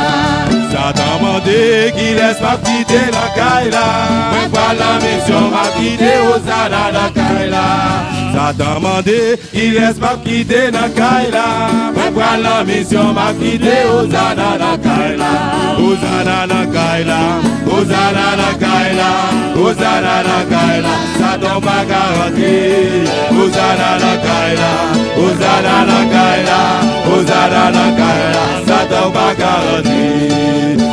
Satan mande qui laisse m'a quitté na Kaila. Moi prends la mission m'a quitté Osana na Kaila. Satan mande qui laisse m'a quitté na Kaila. Moi prends la mission m'a quitté Osana na Kaila. Osana na Kaila. Osana na Kaila. Osana na Kaila. Satan pas garanti. Osana na Kaila. Osana na Kaila. Osana na Kaila. Satan pas garanti.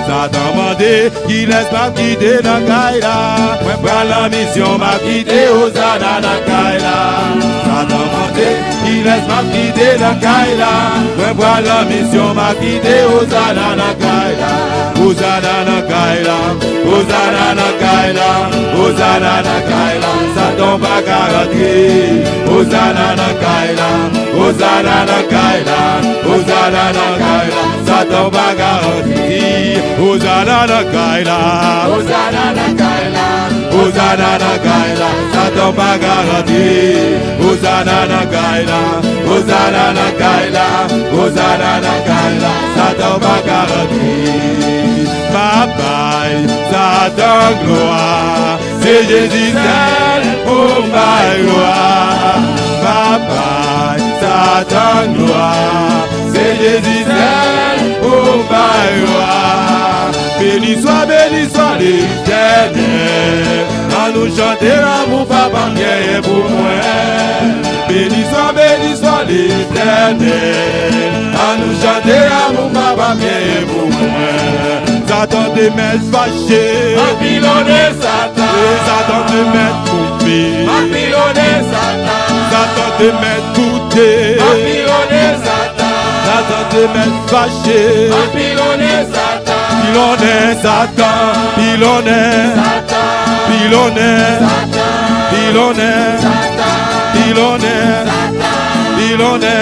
Satan mande qui laisse m'a quitté na Kaila. Moi prends la mission m'a quitté Osana na Kaila. Satan mande qui laisse m'a quitté na Kaila. Moi prends la mission m'a quitté Osana na Kaila. Osana na Kaila. Osana na Kaila. Osana na Kaila. Satan pas garanti. Osana na Kaila. Osana na Kaila. Osana na Kaila. Satan pas garanti. Osana na Kaila. Osana na Kaila. Osana na Kaila. Satan pas garanti. Osana na Kaila. Osana na Kaila. Osana na Kaila. Satan pas garanti. Papa, Satan gloire. C'est Jésus seul pour ma gloire. Papa, Satan gloire. C'est Jésus seul pour ma gloire. Béni soit l'Éternel. À nous chanter l'amour, papa, bien pour moi. Béni soit l'Éternel. À nous chanter l'amour, papa, bien pour moi. Satan te met fâché. Papillonné Satan. Satan te met coupé. Papillonné Satan. Satan te met coûté. Papillonné Satan. Satan te met fâché. Papillonné Satan. Pilonné Satan. Pilonné. Pilonné. Pilonné. Pilonné. Pilonné.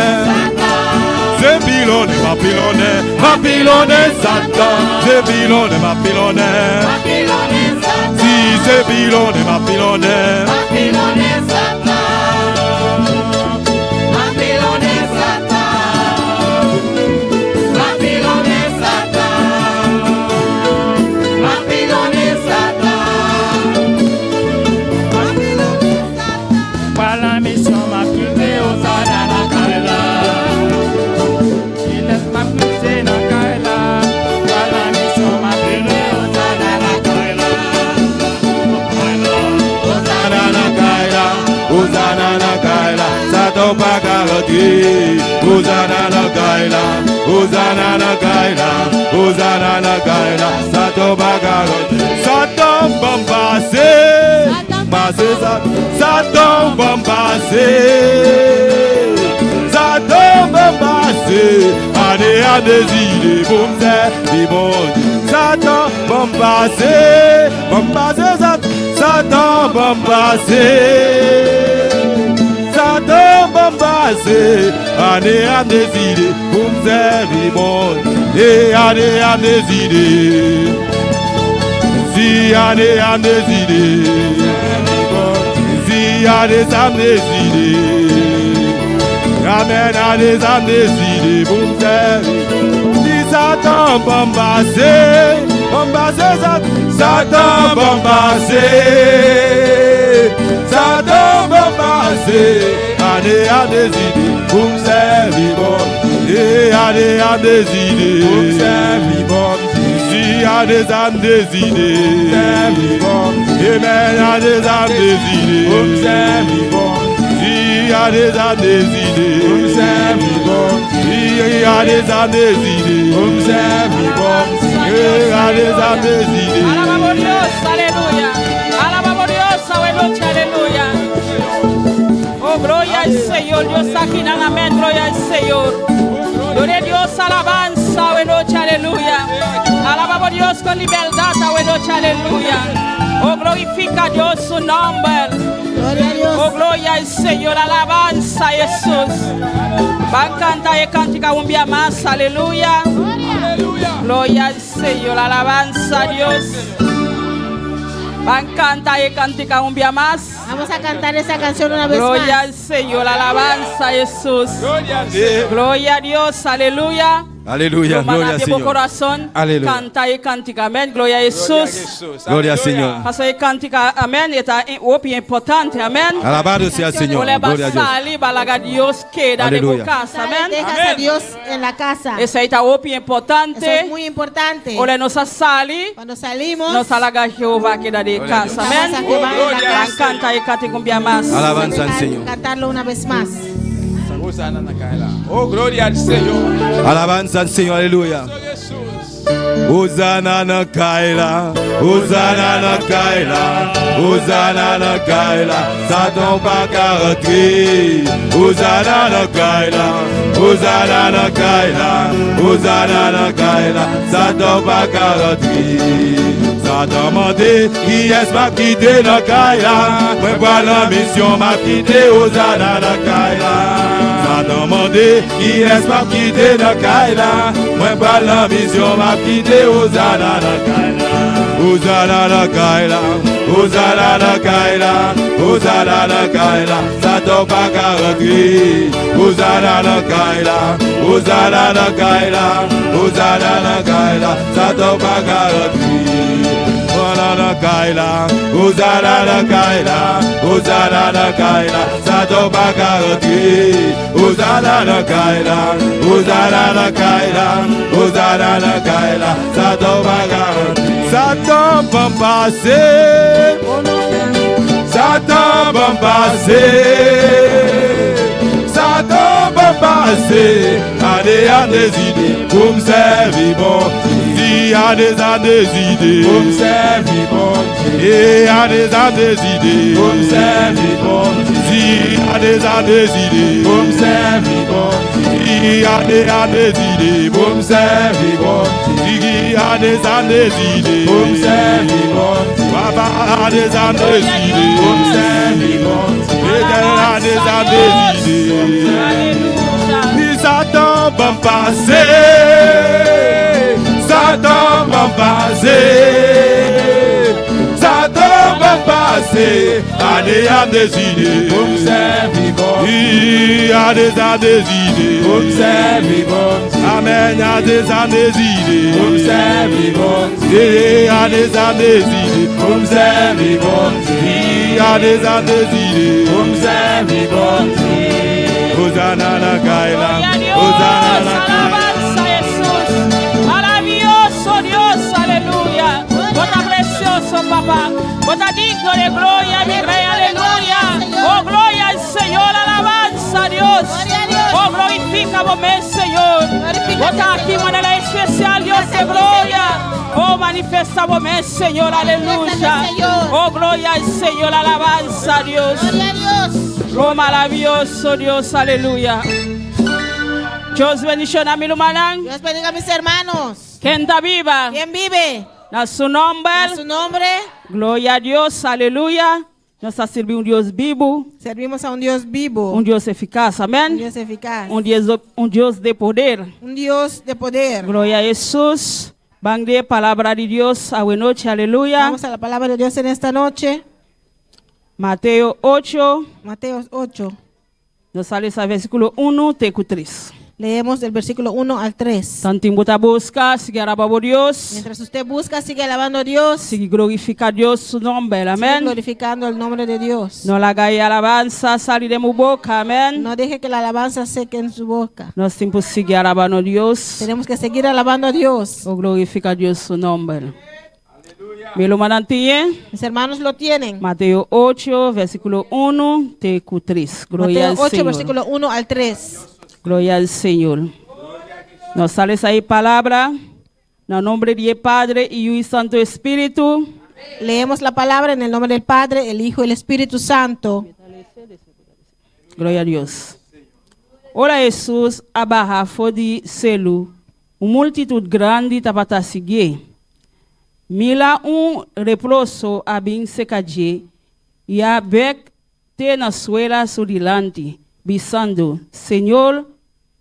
C'est pilonné, ma pilonné. Ma pilonné Satan. C'est pilonné, ma pilonné. Si c'est pilonné, ma pilonné. Par la mission m'a quitté aux Adana Kaila. Il laisse m'a quitté dans Kaila. Par la mission m'a quitté aux Adana Kaila. Hosanna na Kaila, Hosanna na Kaila, Satan pas garanti. Hosanna na Kaila, Hosanna na Kaila, Hosanna na Kaila, Satan pas garanti. Satan bombardé, passé Satan bombardé, Satan bombardé, année à désiré, pour me dire bon Dieu. Satan bombardé, bombardé Satan bombardé, Satan bombardé, année à désiré, pour me dire bon Dieu. Et année à désiré, si année à désiré, si année à désiré, amen à des âmes désirées, pour me dire. Si Satan bombardé, bombardé Satan bombardé, Satan bombardé, année à désider, pour me servir bon, et année à désider, pour me servir bon, si à des âmes désirées, servir bon, amen à des âmes désirées, pour me servir bon, si à des âmes désirées, pour me servir bon, si à des âmes désirées, pour me servir bon, si à des âmes désirées. Alabamos Dios, aleluya. Alabamos Dios, aleluya. Oh, gloria al Señor. Dios aquí en amén, gloria al Señor. Gloria a Dios, alabanza, aleluya. Alabamos Dios con libertad, aleluya. Oh, glorifica a Dios su nombre. Gloria a Dios. Oh, gloria al Señor, alabanza a Jesús. Van a cantar y cantar un día más, aleluya. Gloria al Señor, alabanza a Dios. Van a cantar y cantar un día más. Vamos a cantar esa canción una vez Gloria más. al Señor, alabanza a Jesús. Gloria a Dios, aleluya. Aleluya, gloria al de Señor. corazón, Aleluya. canta y cantica, amén. Gloria a Jesús. Gloria al Señor. Parce que cantica, amén, est importante, amén. Alabado sea el Señor. Ole Gloria a Dios. basali balaga Dios queda de Aleluya. casa, amén. Dejas a Dios en la casa. Esa es importante. Eso es muy importante. Ole nos sali, Cuando salimos, nos alaga Jehová queda de casa, vamos a amén. Jehová en la casa. Canta y cantica un día más. Alabanza al Señor. Cantarlo una vez más. Oh, gloria al Señor. Alabanza al Señor. Aleluya. Hosanna na Kaila, Hosanna na Kaila, Hosanna na Kaila, Satan pas garanti. Hosanna na Kaila, Hosanna na Kaila, Hosanna na Kaila, Satan pas garanti. Satan mandé, qui est m'a quitté na Kaila, moi voilà mission m'a quitté, Hosanna na Kaila. Satan mandé, qui est m'a quitté na Kaila, moi voilà mission m'a quitté, Hosanna na Kaila. Hosanna na Kaila, Hosanna na Kaila, Hosanna na Kaila, Satan pas garanti. Hosanna na Kaila, Hosanna na Kaila, Hosanna na Kaila, Satan pas garanti. Hosanna na Kaila, Hosanna na Kaila, Hosanna na Kaila, Satan pas garanti. Hosanna na Kaila, Hosanna na Kaila, Hosanna na Kaila, Satan pas garanti. Satan va passer, Satan va passer, Satan va passer, allez à des idées pour me servir bon. Si a des âmes décidées. Pour me servir, bon Dieu. Et a des âmes décidées. Pour me servir, bon Dieu. Si a des âmes décidées. Pour me servir, bon Dieu. Si a des âmes décidées. Pour me servir, bon Dieu. Si a des âmes décidées. Pour me servir, bon Dieu. Papa a des âmes décidées. Pour me servir, bon Dieu. L'éternel a des âmes décidées. Alléluia. Ni Satan va passer. Satan va passer. Satan va passer. A des âmes décidées. Pour me servir, bon Dieu. Il a des âmes décidées. Pour me servir, bon Dieu. Amen, a des âmes décidées. Pour me servir, bon Dieu. Il a des âmes décidées. Pour me servir, bon Dieu. Il a des âmes décidées. Pour me servir, bon Dieu. Hosanna la Kaila. Gloria a Dios, Hosanna la Kaila. alabanza a Jesús. Maravilloso Dios, aleluya. Bota precioso, papá. Bota digno de gloria, mi rey, aleluya. Oh, gloria al Señor, alabanza a Dios. Oh, glorifica vos, Señor. Bota aquí de manera especial, Dios de gloria. Oh, manifiesta vos, Señor, aleluya. Oh, gloria al Señor, alabanza a Dios. Oh, maravilloso Dios, aleluya. Dios bendiga a mi hermano. Dios bendiga a mis hermanos. Que está viva. ¿Quién vive? A su nombre. A su nombre. Gloria a Dios, aleluya. Nos ha servido un Dios vivo, Servimos a un Dios vivo. un Dios eficaz, Un amén. Dios eficaz. Un Dios de poder. Un Dios de poder. Gloria a Jesús. Van de palabra de Dios a buena noche, aleluya. Vamos a la palabra de Dios en esta noche. Mateo 8, Mateo 8. nos sale ese versículo 1, tecu 3. Leemos del versículo 1 al 3. Tanto a buscar, sigue alabando a Dios, Mientras usted busca, sigue alabando a Dios. sigue glorificar a Dios su nombre, Sigue amén. glorificando el nombre de Dios. No la haga alabanza salir de mi boca, amén. No deje que la alabanza seque en su boca. Nos tiempos sigue alabando a Dios, Tenemos que seguir alabando a Dios. o glorificar a Dios su nombre. Me lo manantiene. Mis hermanos lo tienen. Mateo 8, versículo 1, tecu 3. Gloria Mateo al 8, Señor. versículo 1 al 3. Gloria al Señor. Nos sale ahí palabra. En el nombre del Padre y del Santo Espíritu. Leemos la palabra en el nombre del Padre, el Hijo y el Espíritu Santo. Gloria a Dios. Ora Jesús abajo de celu. Una multitud grande tapata seguir. Mila reproso abin secadie. Y a bec te na suela su delante. Bisando, Señor,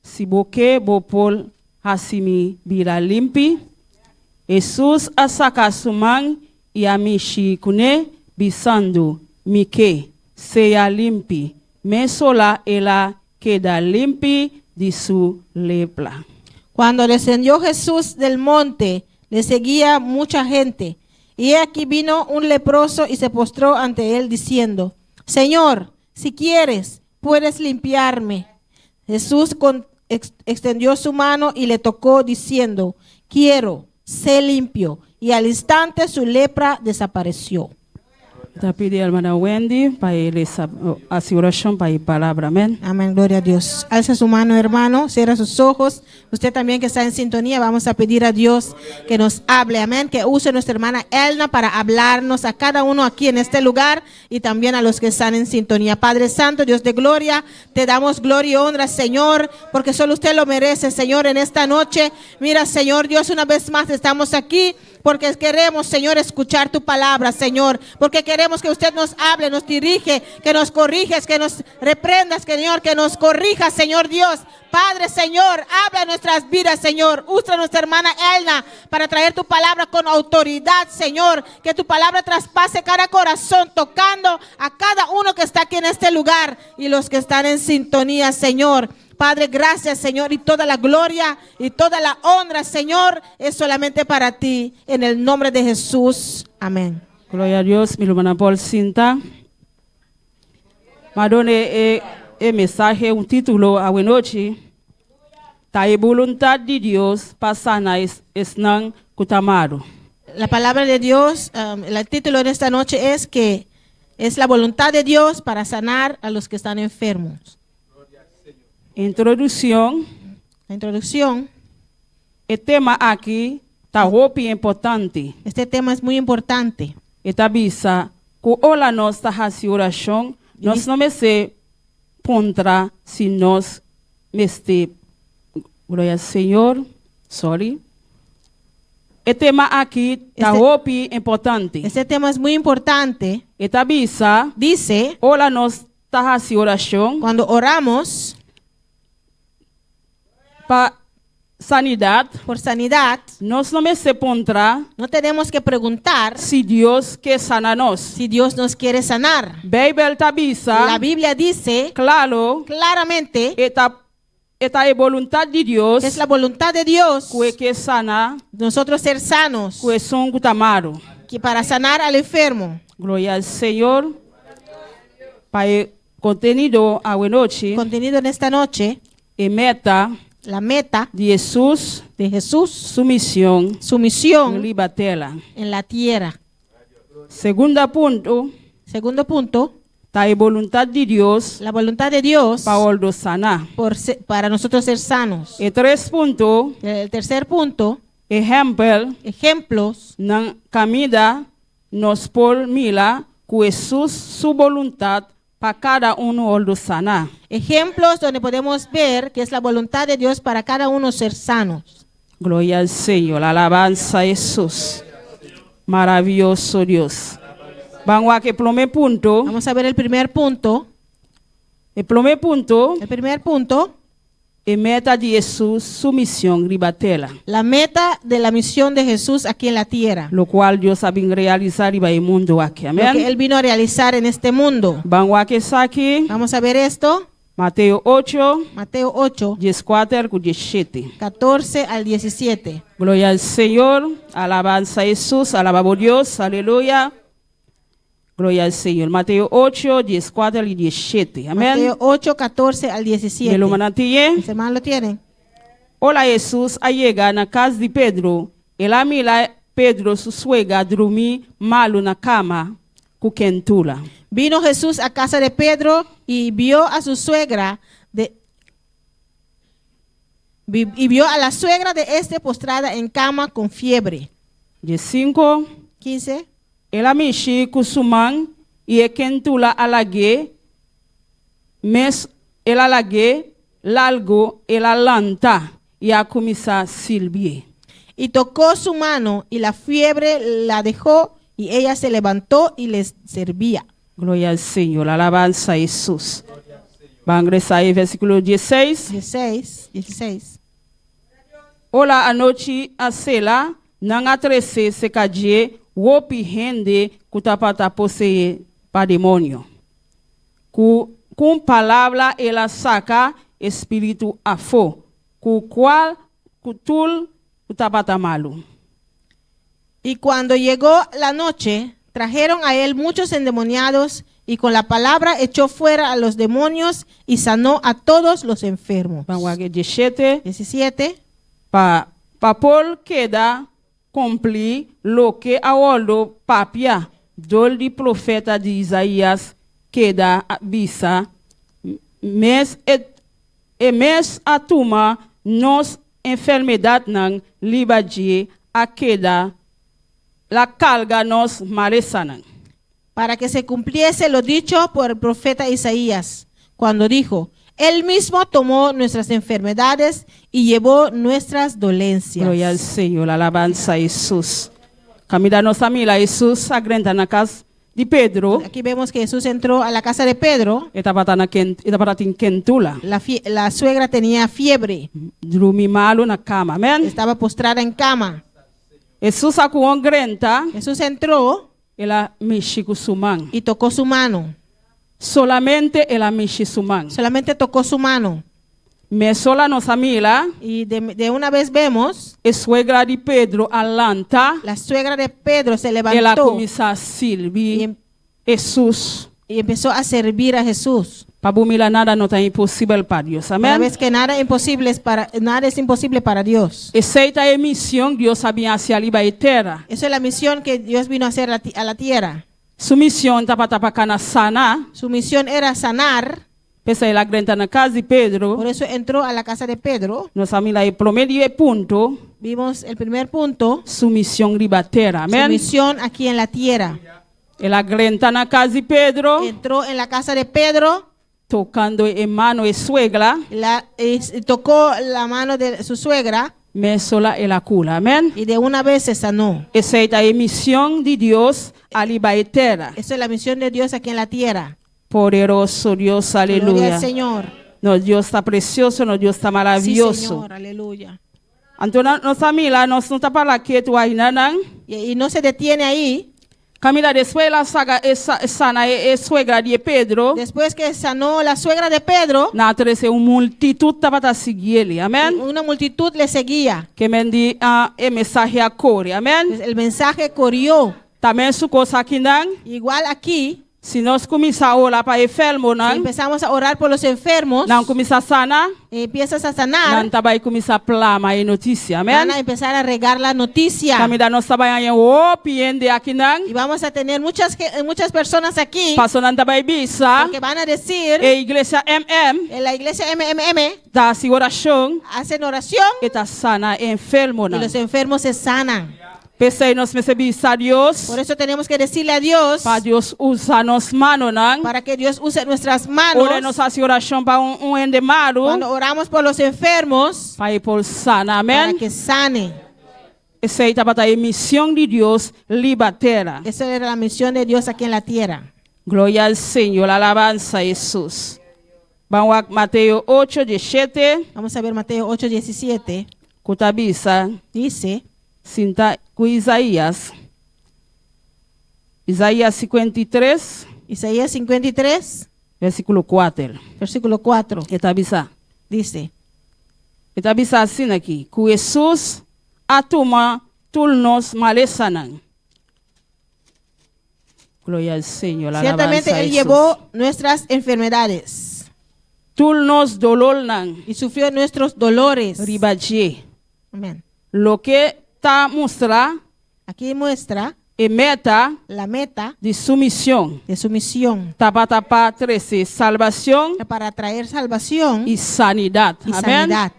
si boque bopol hasimi bira limpi. Jesús a saca su man y a mi shikune bisando, mi que sea limpi. Me sola ela queda limpi de su lepra. Cuando descendió Jesús del monte, le seguía mucha gente. Y aquí vino un leproso y se postró ante él diciendo, Señor, si quieres, puedes limpiarme. Jesús extendió su mano y le tocó diciendo, quiero, sé limpio. Y al instante su lepra desapareció. Te pide hermana Wendy para esa aseguración para ir palabra, amén. Amén, gloria a Dios. Alza su mano, hermano, cierra sus ojos. Usted también que está en sintonía, vamos a pedir a Dios que nos hable, amén, que use nuestra hermana Elna para hablarnos a cada uno aquí en este lugar y también a los que están en sintonía. Padre Santo, Dios de gloria, te damos gloria y honra, Señor, porque solo usted lo merece, Señor, en esta noche. Mira, Señor Dios, una vez más estamos aquí porque queremos, Señor, escuchar tu palabra, Señor, porque queremos que usted nos hable, nos dirige, que nos corriges, que nos reprendas, Señor, que nos corrija, Señor Dios. Padre, Señor, habla en nuestras vidas, Señor. Usa a nuestra hermana Elna para traer tu palabra con autoridad, Señor. Que tu palabra traspase cada corazón, tocando a cada uno que está aquí en este lugar y los que están en sintonía, Señor. Padre, gracias, Señor, y toda la gloria y toda la honra, Señor, es solamente para ti, en el nombre de Jesús. Amén. Gloria a Dios, mi hermana Paul Cinta. Madone mensaje, un título a buena noche. Ta voluntad de Dios para sanar es nan kutamaro. La palabra de Dios, el título de esta noche es que es la voluntad de Dios para sanar a los que están enfermos. Introducción. La introducción. El tema aquí, tá roupa importante. Este tema es muy importante. E tá bisa, ku ola nós tá hasi oração, nós não me se contra se nós meste, glória ao Senhor, sorry. E tema aqui tá roupa importante. Este tema es muy importante. E tá bisa, Dice, ola nós tá hasi oração, cuando oramos para sanidade, por sanidad, nós não me se contra no tenemos que preguntar se Deus quer sanar nós. si Dios nos quiere sanar. Bíblia tá bisa, La Biblia dice claro, claramente esta é vontade de Deus, que es la voluntad de Dios que sana, nosotros ser sanos, que son gutamaro. que para sanar al enfermo. Glória ao Senhor. Para contenido a noite, Contenido en esta noche, e meta la meta de Jesus, de Jesús, su missão, su misión libatela. en la tierra. Segundo ponto, Segundo punto, tá a vontade de Deus la voluntad de Dios para sanar. para nosotros ser sanos. E 3 ponto, El tercer punto, ejemplos na caminhada nos por mila que Jesus su voluntad para cada uno do sanar. ejemplos donde podemos ver que es la voluntad de Dios para cada uno ser sanos. Glória ao Senhor, alabanza a Jesus. Maravilhoso Deus. Vamos a que primeiro ponto. Vamos a ver el primer punto. El primer punto, El primer punto, é meta de Jesus, su missão ribatela. la meta de la misión de Jesús aquí en la tierra. Lo cual Deus sabe realizar e o mundo aqui. Lo que Amém? Él vino a realizar en este mundo. Vamos a que está aqui. Vamos a ver esto. Mateus 8, Mateo 8, 14 com 17. 14 al 17. Glória ao Senhor, alabanza a Jesus, alabamos Deus, aleluia. Glória ao Senhor. Mateus 8, 14 e 17. Amém? Mateo 8, 14 al 17.Elo manatiye. Los hermanos lo tienen. Olha Jesus a llegar na casa de Pedro. Ela mira Pedro, su suegra, dormir malo na cama, com quentula. Vino Jesús a casa de Pedro y vio a su suegra y vio a la suegra de este postrada en cama con fiebre. 5. 15. Ela mexe com sua mão e quentula alague, mas ela alague, largo, ela lanta e a começar a silbiar. Y tocó su mano y la fiebre la dejó y ella se levantó y les servía. Glória ao Senhor, alabanza a Jesus. Vamos ingressar aí, versículo 16. 16. Olá, a noite a cela, não atrece se cadê, wopi rende, kutapata posee para demônio. Com palavra ela saca espírito afo, com qual kutul kutapata malo. Y cuando llegó la noche, trajeron a él muchos endemoniados y con la palabra echó fuera a los demonios y sanó a todos los enfermos. Vamos a 17. 17. Pa Paul queda cumprir lo que awoldo papia dol di profeta de Isaías queda visa mes atuma nos enfermedad nan libadie a queda la carga nos maresanan. Para que se cumpliese lo dicho por el profeta Isaías, cuando dijo, Él mismo tomó nuestras enfermedades y llevó nuestras dolencias. Glória ao Senhor, alabanza a Jesus. Camida nossa mila, Jesus agrenta na casa de Pedro. Aquí vemos que Jesús entró a la casa de Pedro. Estava em quentula. La suegra tenía fiebre. Dormi malo na cama, amém? Estaba postrada en cama. Jesus agrenta. Jesús entró Ela mexe com sua mão. y tocó su mano. Solamente ela mexe sua mão. Solamente tocó su mano. Me sola nossa mila. Y de una vez vemos, A suegra de Pedro alanta. la suegra de Pedro se Ela levantó começa a servir Jesus. y empezó a servir a Jesús. Para bumila nada não está impossível para Deus, Una amém? vez que nada es imposible para Dios. Essa é a missão que Deus sabia hacia a terra. Esa es la misión que Dios vino a hacer a la tierra. Sua missão está para cana sana, Su misión era sanar Pesa la grenta na casa de Pedro. Por eso entró a la casa de Pedro. Nos amila el primer punto. Vimos el primer punto. Sumisión ribatera. Amén. Sumisión aquí en la tierra. La grenta na casa de Pedro. Entró en la casa de Pedro. Tocando en mano de suegra. Tocó la mano de su suegra. Me sola y la cura. Amén. Y de una vez se sanó. Esa es la misión de Dios a libatera. Esa es la misión de Dios aquí en la tierra. Poderoso Dios, aleluya. Gloria al Señor. No, Dios está precioso, no, Dios está maravilloso. Sí, Señor, aleluya. Entonces, nos amila, nos no está para que tú hay nanan. Y no se detiene ahí. Camila, después la saga sana es suegra de Pedro. Después que sanó la suegra de Pedro, Na trece una multitud para seguirle, amén. una multitud le seguía. Que mendi el mensaje a corre, amén. El mensaje corrió. También su cosa aquí nan. Igual aquí, Si nos comienza a orar para enfermo si nan. empezamos a orar por los enfermos, Nan comienza a sana. empiezas a sanar, Nan tabai comienza a plama y noticia, amén. van a empezar a regar la noticia. Camila nos tabai en opiende aquí nan. Y vamos a tener muchas personas aquí Paso nan tabai bisa. que van a decir, Iglesia MM. en la iglesia MMM, Da si oración. hacen oración Está sana enfermo y nan. los enfermos se sanan. Pensei nos a Dios. Por eso tenemos que decirle a Dios, Para Dios usa nos mano nan. para que Dios use nuestras manos. Ore nos hace oración para un endemaro. Cuando oramos por los enfermos, Para ir por sana, para amén. que sane. Esa es la misión de Dios libatera. Esa era la misión de Dios aquí en la tierra. Gloria al Señor, alabanza a Jesús. Vamos a Mateo 8, 17. Vamos a ver Mateo 8:17. Kutabisa, Dice, sinta com Isaías. Isaías 53, Isaías 53, versículo 4. versículo 4. Etabisa. Dice, Etabisa assim aqui. Que Jesus atuma tulnos malesanan. Gloria al Señor, ciertamente alabanza a Él Jesús. llevó nuestras enfermedades Tulnos dolornan. y sufrió nuestros dolores. Ribaje. Amén. Lo que está mostra Aquí muestra e meta la meta de sumisión. de su misión Tapa 13, salvación para traer salvación y sanidad. y Amén. sanidad.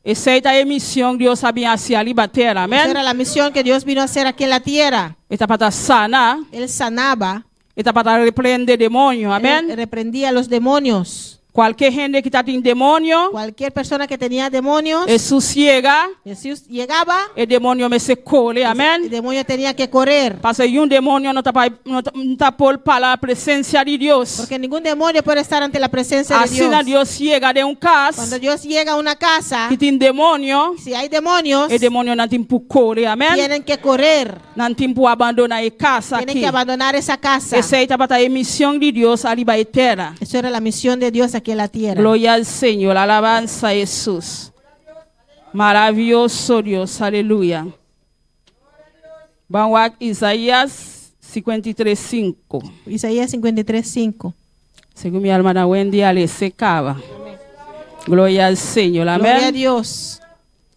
Esa es la misión Dios había hacia libater. Esa Amén. era la misión que Dios vino a hacer aquí en la tierra. Esta para sana, Él sanaba, esta para reprender demonio. Él Amén. reprendía a los demonios. Cualquier gente que está en demonio, Cualquier persona que tenía demonios, Jesús llega, Jesús llegaba, el demonio me se cole. el Amén. demonio tenía que correr. Porque un demonio no está por para la presencia de Dios. Porque ningún demonio puede estar ante la presencia de Así Dios. Dios llega de un Cuando caso Dios llega a una casa, que tiene demonio, si hay demonios, el demonio no tiene por correr. Amén. tienen que correr. No tiene por abandonar la casa Tienen aquí. que abandonar esa casa. Esa es la misión de Dios a la eterna. Eso era la misión de Dios aquí en la tierra. Gloria al Señor, alabanza a Jesús. Maravilloso Dios, aleluya. Vamos a Isaías 53:5. Isaías 53:5. Según mi hermana Wendy, ale secaba. Gloria al Señor, Gloria a amén. Dios.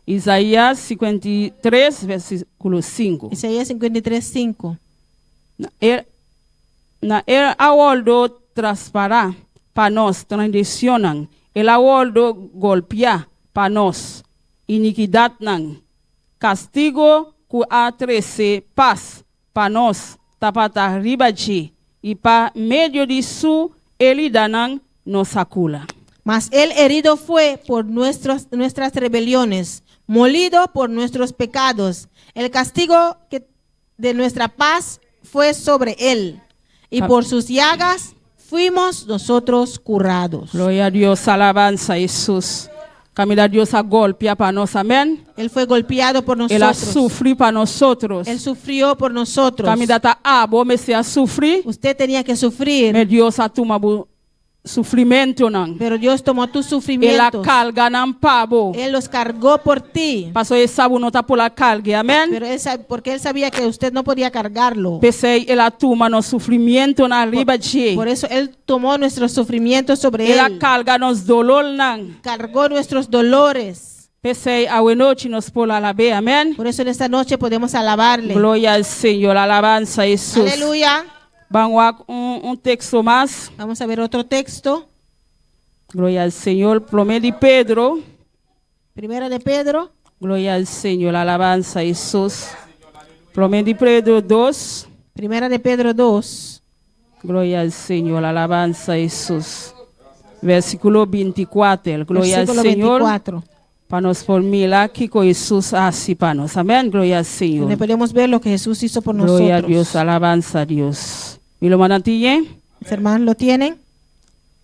Isaías 53, versículo 5. Isaías 53:5. Na aguardo traspará para nós, transicionan. El aguardo golpea para nós. Iniquidad nan. Castigo que a 13 paz para nós. Tapata ribaji. Y pa medio de su herida nan nos acula. Mas él herido fue por nuestras rebeliones, molido por nuestros pecados. El castigo de nuestra paz fue sobre él, y por sus llagas fuimos nosotros curados. Gloria a Dios, alabanza a Jesús. Camila, Dios a golpea para nós, amén. Él fue golpeado por Él a nosotros. sufrir para nosotros. Él sufrió por nosotros. Camila ta abo, me se a sufrir. Usted tenía que sufrir, Me Dios a tomar sufrimiento nan. pero Dios tomó tus Él a sufrimientos. carga nan pabo. Él los cargó por ti. Pasó esa no está por la carga, amén. Pero porque él sabía que usted no podía cargarlo. Pese él a toma no sufrimiento na riba de. Por eso él tomó nuestros sufrimientos sobre Él a él. carga nos dolor nan. Cargó nuestros dolores. Pese a noche nos por la be, amén. Por eso en esta noche podemos alabarle. Gloria al Señor, alabanza a Jesús. Aleluya. Vamos a un texto más. Vamos a ver otro texto. Gloria al Señor. Plomé de Pedro. Primera de Pedro, Gloria al Señor. Alabanza a Jesús. Plomé de Pedro 2. Primera de Pedro 2, Gloria al Señor. Alabanza a Jesús. Versículo 24. Gloria versículo al Señor. 24. Para nos formular que con Jesús así para nos. Amén. Gloria al Señor. Donde podemos ver lo que Jesús hizo por Gloria a nosotros. Dios. Alabanza a Dios. ¿Y lo mandan bien? Mis hermanos lo tienen.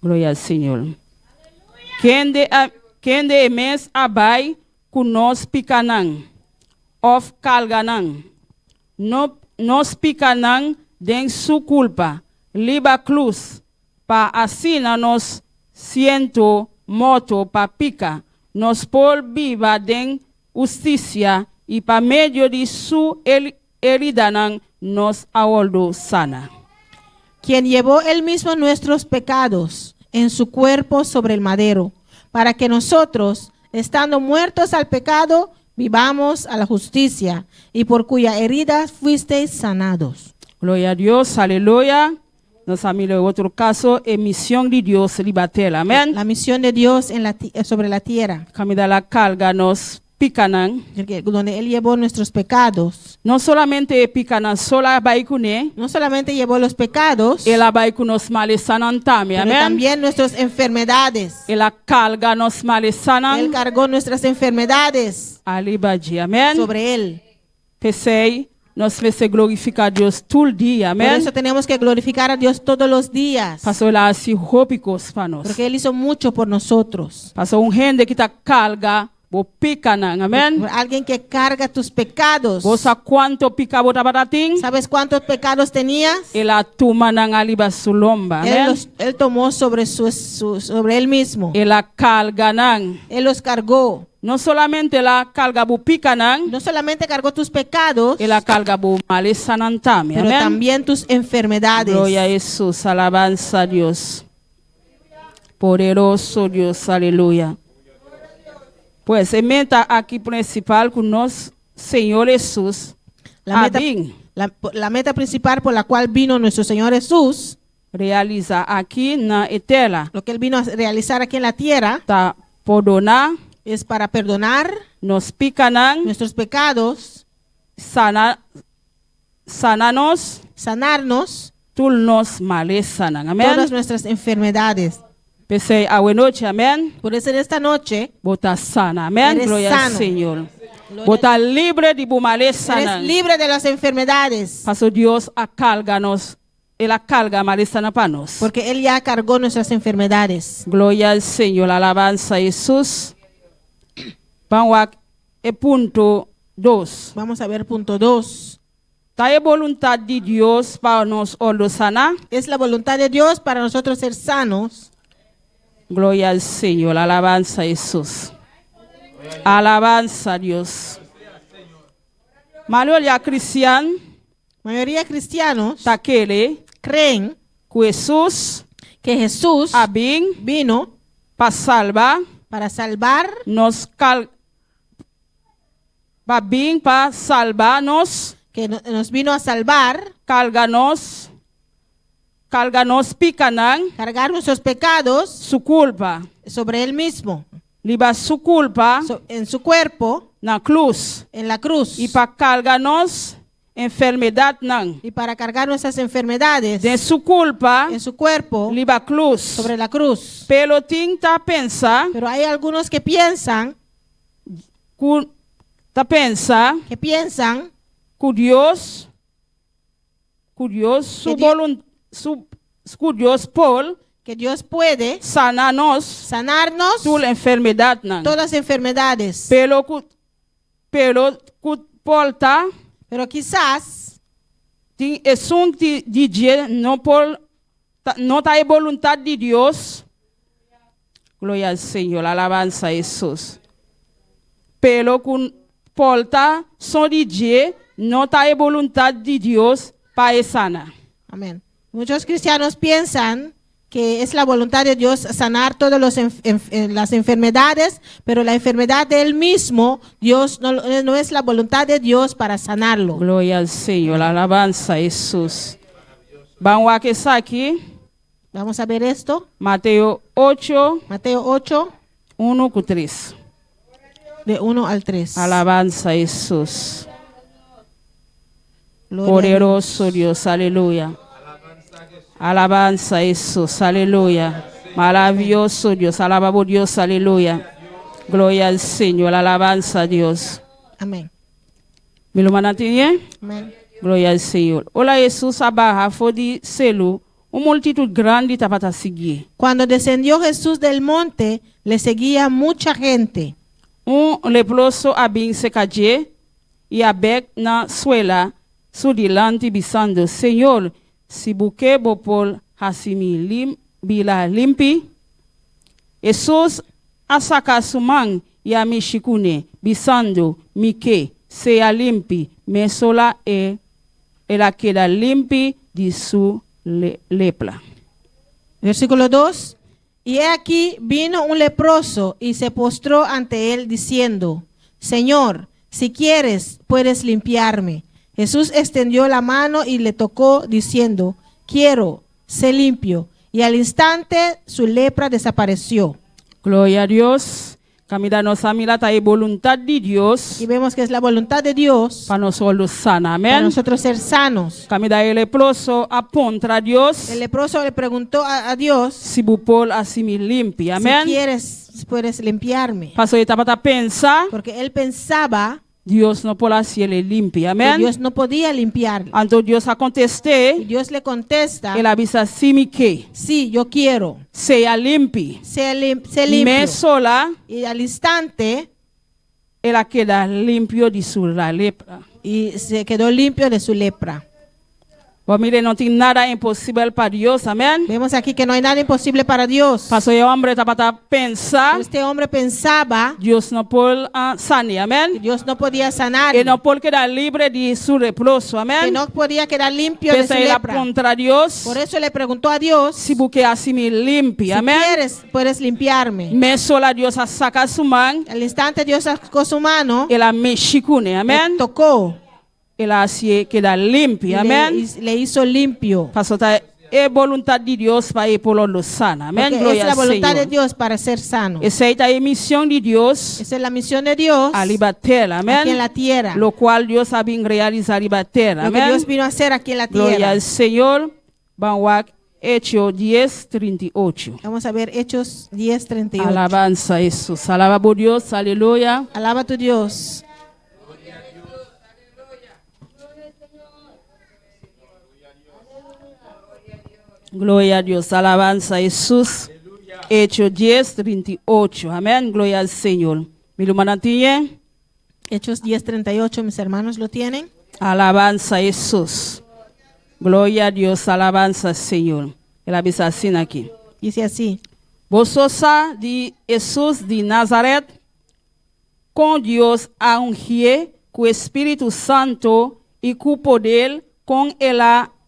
Gloria al Señor. Quem de mes abai kunos picanan of calganan. No nos picanan den su culpa. Liba cruz pa asina nos siento moto pa pica. Nos por viva den justicia y pa medio de su heridanan nos aoldo sana. Quien llevó él mismo nuestros pecados en su cuerpo sobre el madero, para que nosotros, estando muertos al pecado, vivamos a la justicia, y por cuya herida fuisteis sanados. Gloria a Dios, aleluya. Nos ha mirado otro caso, misión de Dios libatel, amén. La misión de Dios sobre la tierra, Camida la carga nos picanan. donde él llevó nuestros pecados. No solamente picanan, sola baikune, No solamente llevó los pecados, el baikunos males sanan también, pero amén. también nuestras enfermedades. El carga nos males Él sanan, cargó nuestras enfermedades alibaji, amén. sobre él. Pesei, nos fez glorificar a Dios todo el día, Por amén. eso tenemos que glorificar a Dios todos los días, Pasó la así hópicos para nos. porque él hizo mucho por nosotros. Pasó gente que está carga, bo picanan, amén. Por alguien que carga tus pecados. Vos a cuánto pica bota batatín? ¿Sabes cuántos pecados tenías? El atumanan aliba su lomba, amén. Él tomó sobre sobre él mismo. El carganan. Él los cargó. No solamente la carga bu picanan, No solamente cargó tus pecados, el carga bu males sanan también, pero amén. también tus enfermedades. Gloria a Jesús, alabanza a Dios. Poderoso Dios, aleluya. Pues el meta aquí principal con nos, Señor Jesús, La meta principal por la cual vino nuestro Señor Jesús, realiza aquí na etela, lo que Él vino a realizar aquí en la tierra, ta podona, es para perdonar nos picanan, nuestros pecados, sananos, sanarnos tulnos males sanan, amén. todas nuestras enfermedades. Pese a buena noche, amén. Por eso en esta noche Bota sana, amén. Eres Gloria sano. al Señor. Gloria Bota libre de bumales eres sanan. libre de las enfermedades, Paso Dios a carganos, Él a carga males sana panos. porque Él ya cargó nuestras enfermedades. Gloria al Señor, alabanza a Jesús. Vamos a punto 2. Vamos a ver punto 2. ¿Está voluntad de Dios para nos sanar? Es la voluntad de Dios para nosotros ser sanos. Gloria al Señor, alabanza a Jesús. Alabanza a Dios. Mayoría cristiana, Mayoría de cristianos taquele, creen que Jesús que Jesús abin vino para salvar para salvar, nos para salvarnos, que nos vino a salvar, carganos picanan cargar nuestros pecados su culpa. sobre Él mismo, Liba su culpa en su cuerpo, na cruz. en la cruz, Y para cargarnos enfermedad nan. y para cargar nuestras enfermedades De su culpa, en su cuerpo, liba cruz. sobre la cruz. Pero tinta pensa, Pero hay algunos que piensan que Dios su Dios por que Dios puede sanarnos sanarnos toda enfermedad nan. todas las enfermedades. Pero porta Pero quizás es un DJ no está en voluntad de Dios. Gloria al Señor, alabanza a Jesús. Pero con porta son DJ no está en voluntad de Dios para sana. amén. Muchos cristianos piensan que es la voluntad de Dios sanar todas las enfermedades, pero la enfermedad de Él mismo, Dios no es la voluntad de Dios para sanarlo. Gloria al Señor, alabanza a Jesús. Vamos a que aquí, Vamos a ver esto. Mateo 8, Mateo 8, 1 con 3. de 1 al 3. Alabanza a Jesús. Gloria a Poderoso Dios, aleluya. Alabanza a Jesús, aleluya. Maravilloso Dios, alabamos Dios, aleluya. Gloria al Señor, alabanza a Dios. Amén. Me lo mantiene? Amén. Gloria al Señor. Hola Jesús, abaja, fodi selu. Una multitud grande tapata seguir. Cuando descendió Jesús del monte, le seguía mucha gente. Un leproso abin se calle y abek na suela su delante bisando, Señor, si buque bopol hasimi bila limpi. Jesús asaka su man y a mi shikune bisando, mike sea limpi, me sola la queda limpi de su lepra. Versículo 2. Y he aquí vino un leproso y se postró ante él diciendo, Señor, si quieres, puedes limpiarme. Jesús extendió la mano y le tocó diciendo, quiero, sé limpio. Y al instante su lepra desapareció. Gloria a Dios. Camida a milata y voluntad de Dios. Y vemos que es la voluntad de Dios Para nosotros sana. para Amén. nosotros ser sanos. Camida el leproso apunta a Dios. El leproso le preguntó a Dios, Si bupol asimi limpi. Amén. si quieres, puedes limpiarme. Paso de tapata pensa. Porque él pensaba Dios no puede hacerle limpia. que Amén. Dios no podía limpiarle. Anto Dios a Y contesté. Dios le contesta, El avisa simi que sí, yo quiero. sea limpi. Sé Me limpio. sola. Y al instante, Él queda limpio de su la lepra. y se quedó limpio de su lepra. Pues mire, no tiene nada imposible para Dios. Amén. Vemos aquí que no hay nada imposible para Dios. Paso de hombre tapata pensa. Este hombre pensaba Dios no puede sanar. que Amén. Dios no podía sanar, Y no puede quedar libre de su reproso. que Amén. no podía quedar limpio de su Pese a la lepra. contra Dios. Por eso le preguntó a Dios, Si busque así me limpia. si Amén. quieres, puedes limpiarme. Me sola Dios a sacar su man. Al instante Dios sacó su mano, Y la me shikune. le Amén. tocó, Y la así queda y limpia. Amén. le hizo limpio. Paso es voluntad de Dios para ir por lo sana. Amén. Porque es Gloria la al voluntad de Señor. Dios para ser sano. Esa es la misión de Dios Esa es la misión de Dios a libertar. aquí en Amén. la tierra. Lo cual Dios ha bien realizado libertar. Lo que Amén. Dios vino a hacer aquí en la Gloria tierra. al Señor. Banwak Hechos 10:38. Vamos a ver Hechos 10:38. Alabanza a Jesús. Alaba por Dios. Aleluya. Alaba a tu Dios. Gloria a Dios. Alabanza a Jesús. Hechos 10:38. Amén. Gloria al Señor. ¿Me lo mantiene? Hechos 10:38, mis hermanos lo tienen. Alabanza a Jesús. Gloria a Dios. Alabanza al Señor. Él avisa así aquí. Dice así. Vosotros de Jesús de Nazaret, con Dios a ungir con Espíritu Santo y con poder, con el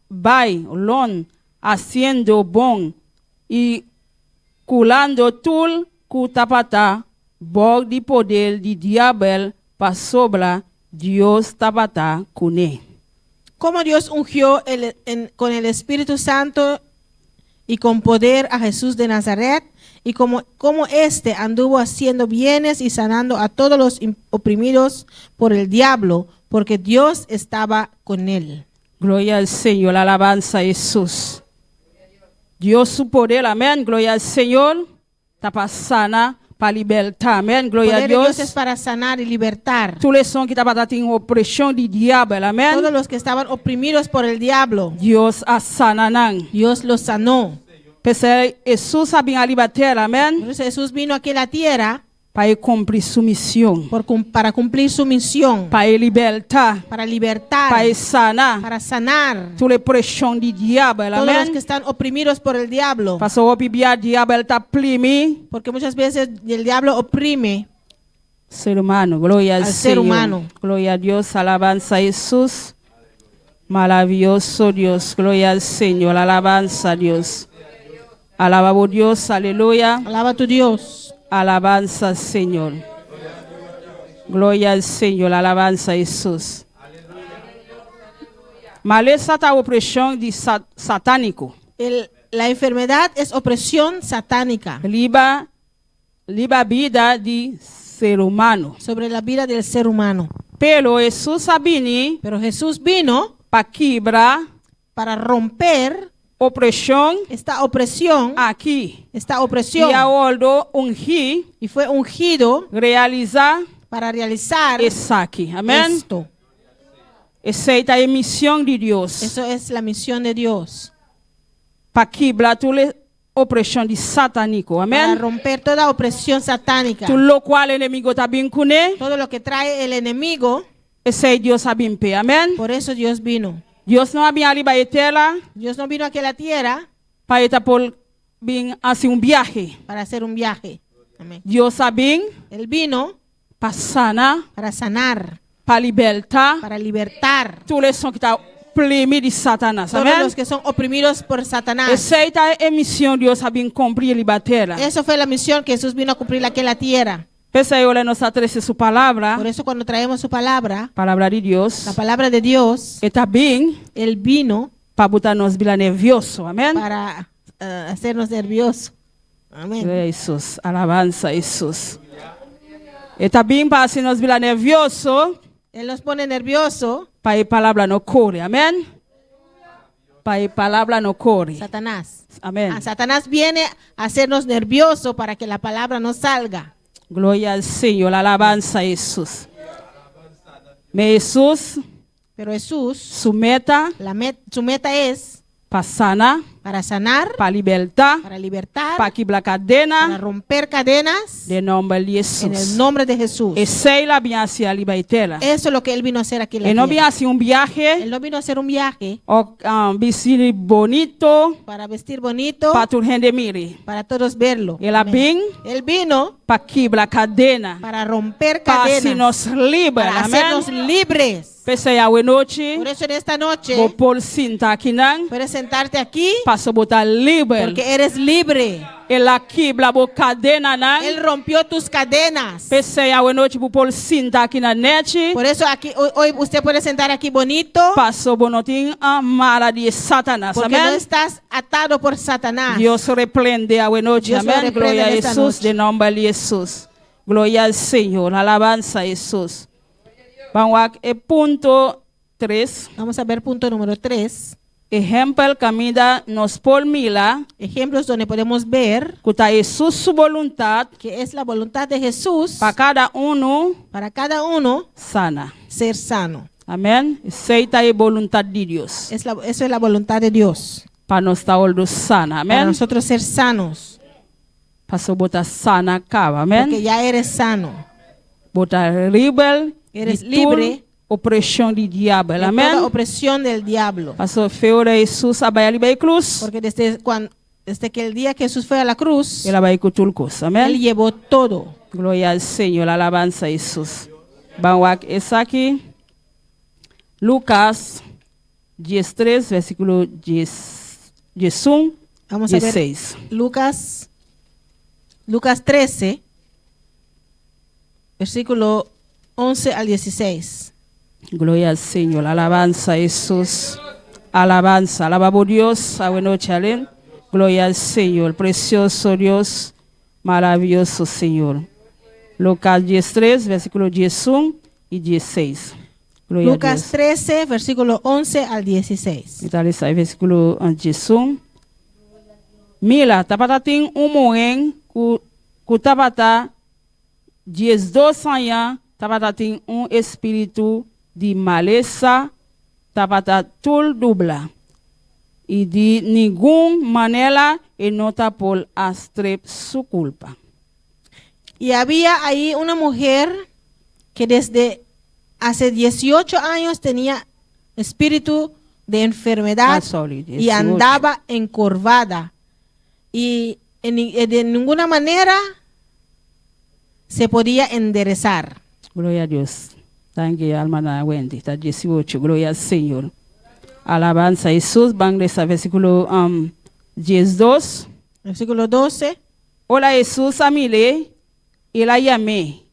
bailón, haciendo bon y culando tul kutapata, bog de poder de diablo pa sobra Dios tapata cune. Cómo Dios ungió con el Espíritu Santo y con poder a Jesús de Nazaret, y como éste anduvo haciendo bienes y sanando a todos los oprimidos por el diablo, porque Dios estaba con él. Gloria al Señor, alabanza a Jesús. Dios su poder, amén. Gloria al Señor. Tapa sana para libertar, amén. El Gloria a poder de Dios es Dios. para sanar y libertar. Tous les sons qui tapa en opresión de diablo, amén. Todos los que estaban oprimidos por el diablo, Dios a sananan. Dios los sanó. Pese Jesús a bien a libertar, amén. Entonces Jesús vino aquí a la tierra Para cumplir su misión. para cumplir su misión, Para libertar. para libertar, Para sanar. para sanar Tous les pressions du diable, todos los que amén. están oprimidos por el diablo. Parce que le diable t'a plimi. Porque muchas veces el diablo oprime Ser humano, gloria al al ser Señor. humano. Gloria a Dios, alabanza a Jesús. Maravilloso Dios, gloria al Señor, alabanza a Dios. Alaba a Dios, aleluya. Alaba a tu Dios. Alabanza al Señor. Gloria al Señor, alabanza a Jesús. Maleza ta opresión de satánico. la enfermedad es opresión satánica Liba vida de ser humano. sobre la vida del ser humano. Pero Jesús sabini Pero Jesús vino para quebrar para romper opresión esta opresión, aqui. esta opresión, E a ordo ungir, y fue ungido realizar para realizar isso aqui. Amém? esto. Essa é a missão de Deus. Eso es la misión de Dios, Para quebrar toda opressão de satânico. para Amém? romper toda opresión satánica. Tudo lo qual o inimigo está bem com ele. Todo lo que trae el enemigo, Esse é Deus sabe bem. Amém? por eso Dios vino. Deus não habia ali para tela Dios no vino aquí a la tierra para estar por bem assim viaje. para hacer un viaje. Amén. Deus sabe Él vino para sanar, para sanar, para libertar para libertar todos os que estão oprimidos de Satanás. todos Amém? los que son oprimidos por Satanás. Essa é a missão de Deus sabe cumprir e libertar. Eso fue la misión que Jesús vino a cumplir aquí en la tierra. Pensa eu nos atrece sua palavra, Por eso cuando traemos su palabra, palavra de Deus, la palabra de Dios, está bem Él vino para botar nos bila nervioso. Amém? para hacernos nerviosos. Amén. Jesus, alabança Jesus. Está bem para assim nos bila nervioso, Él nos pone nervioso, para a palavra no corre. Amém? Para a palavra no corre. Satanás. Amém. Satanás viene a hacernos nerviosos para que la palabra no salga. Glória ao Senhor, alabança Jesus. Mas Jesus, Pero Jesús, sua meta su meta es para sanar, para sanar, para libertar, para libertar, para quebrar para cadena, romper cadenas de nome de en Jesus. el nombre de Jesús. Essa é a minha libertela. Eso es lo que Él vino a hacer aquí en la E não tierra. vinha assim viaje, Él no vino a hacer un viaje vestir bonito, para vestir bonito, para tu gente mire. para todos verlo. Ela Amén. vem Él vino para quebrar cadena, para romper para cadenas, se nos libera. para hacernos Amém? libres. Pensei a noite, Por eso en esta noche vou pôr cinta aqui não, puedes sentarte aquí para botar livre. porque eres libre. Ela quebra a cadena não. Él rompió tus cadenas. Pensei a noite, vou pôr cinta aqui na net, Por eso aquí hoy usted puede sentar aquí bonito para bonotim a mara de Satanás. porque no Amém? estás atado por Satanás. Deus repreende a noite. Dios lo Amém? repreende Glória a nesta Jesus, noite. de nome de Jesus. Glória ao Senhor, alabança a Jesus. Vamos a ponto 3. Vamos a ver punto número 3. Ejemplo camida nos por mila, Ejemplos donde podemos ver que está Jesus su voluntad que es la voluntad de Jesús para cada uno para cada uno sana. ser sano. Amém? Aceita a voluntad de Deus. Eso es la voluntad de Dios. Para nós estar todos sana. Para Amém? nosotros ser sanos. Para se botar sana acaba. Amém? Porque ya eres sano. Botar rebel. Eres de libre toda opressão de diabo. de toda Amém? opresión del diablo. Pastor Feura Jesus abaya ali cruz. Porque desde que el día que Jesús fue a la cruz, Ela vai com tudo coisa. Él Amém? llevó todo. Glória ao Senhor, alabança a Jesus. Vamos essa aqui. Lucas 13, versículo 11, Vamos a ver 16. Lucas 13, versículo 11 al 16. Glória ao Senhor, alabança a Jesus. Alabança, alaba a Deus, a noite além. Glória ao Senhor, precioso Deus, maravilhoso Senhor. Lucas 13, versículo 11 e 16. Glória a Lucas Deus. 13, versículo 11 al 16. Então, esse aí, versículo 11. Mila, tapata tem moen, ku tapata 12 anos, tapata tem espírito de maleza, tapata tul dubla. E de nenhuma maneira e nota por astrep su culpa. Y había ahí una mujer que desde hace 18 años tenía espíritu de enfermedad sorry, y 18. andaba encorvada. Y de ninguna manera se podía enderezar. Glória a Deus. Tangue alma na Wendy, tá 18. Glória ao Senhor. Alabança a Jesus. Vamos nesse versículo 12. Versículo 12. Olha Jesus amile, ela yame,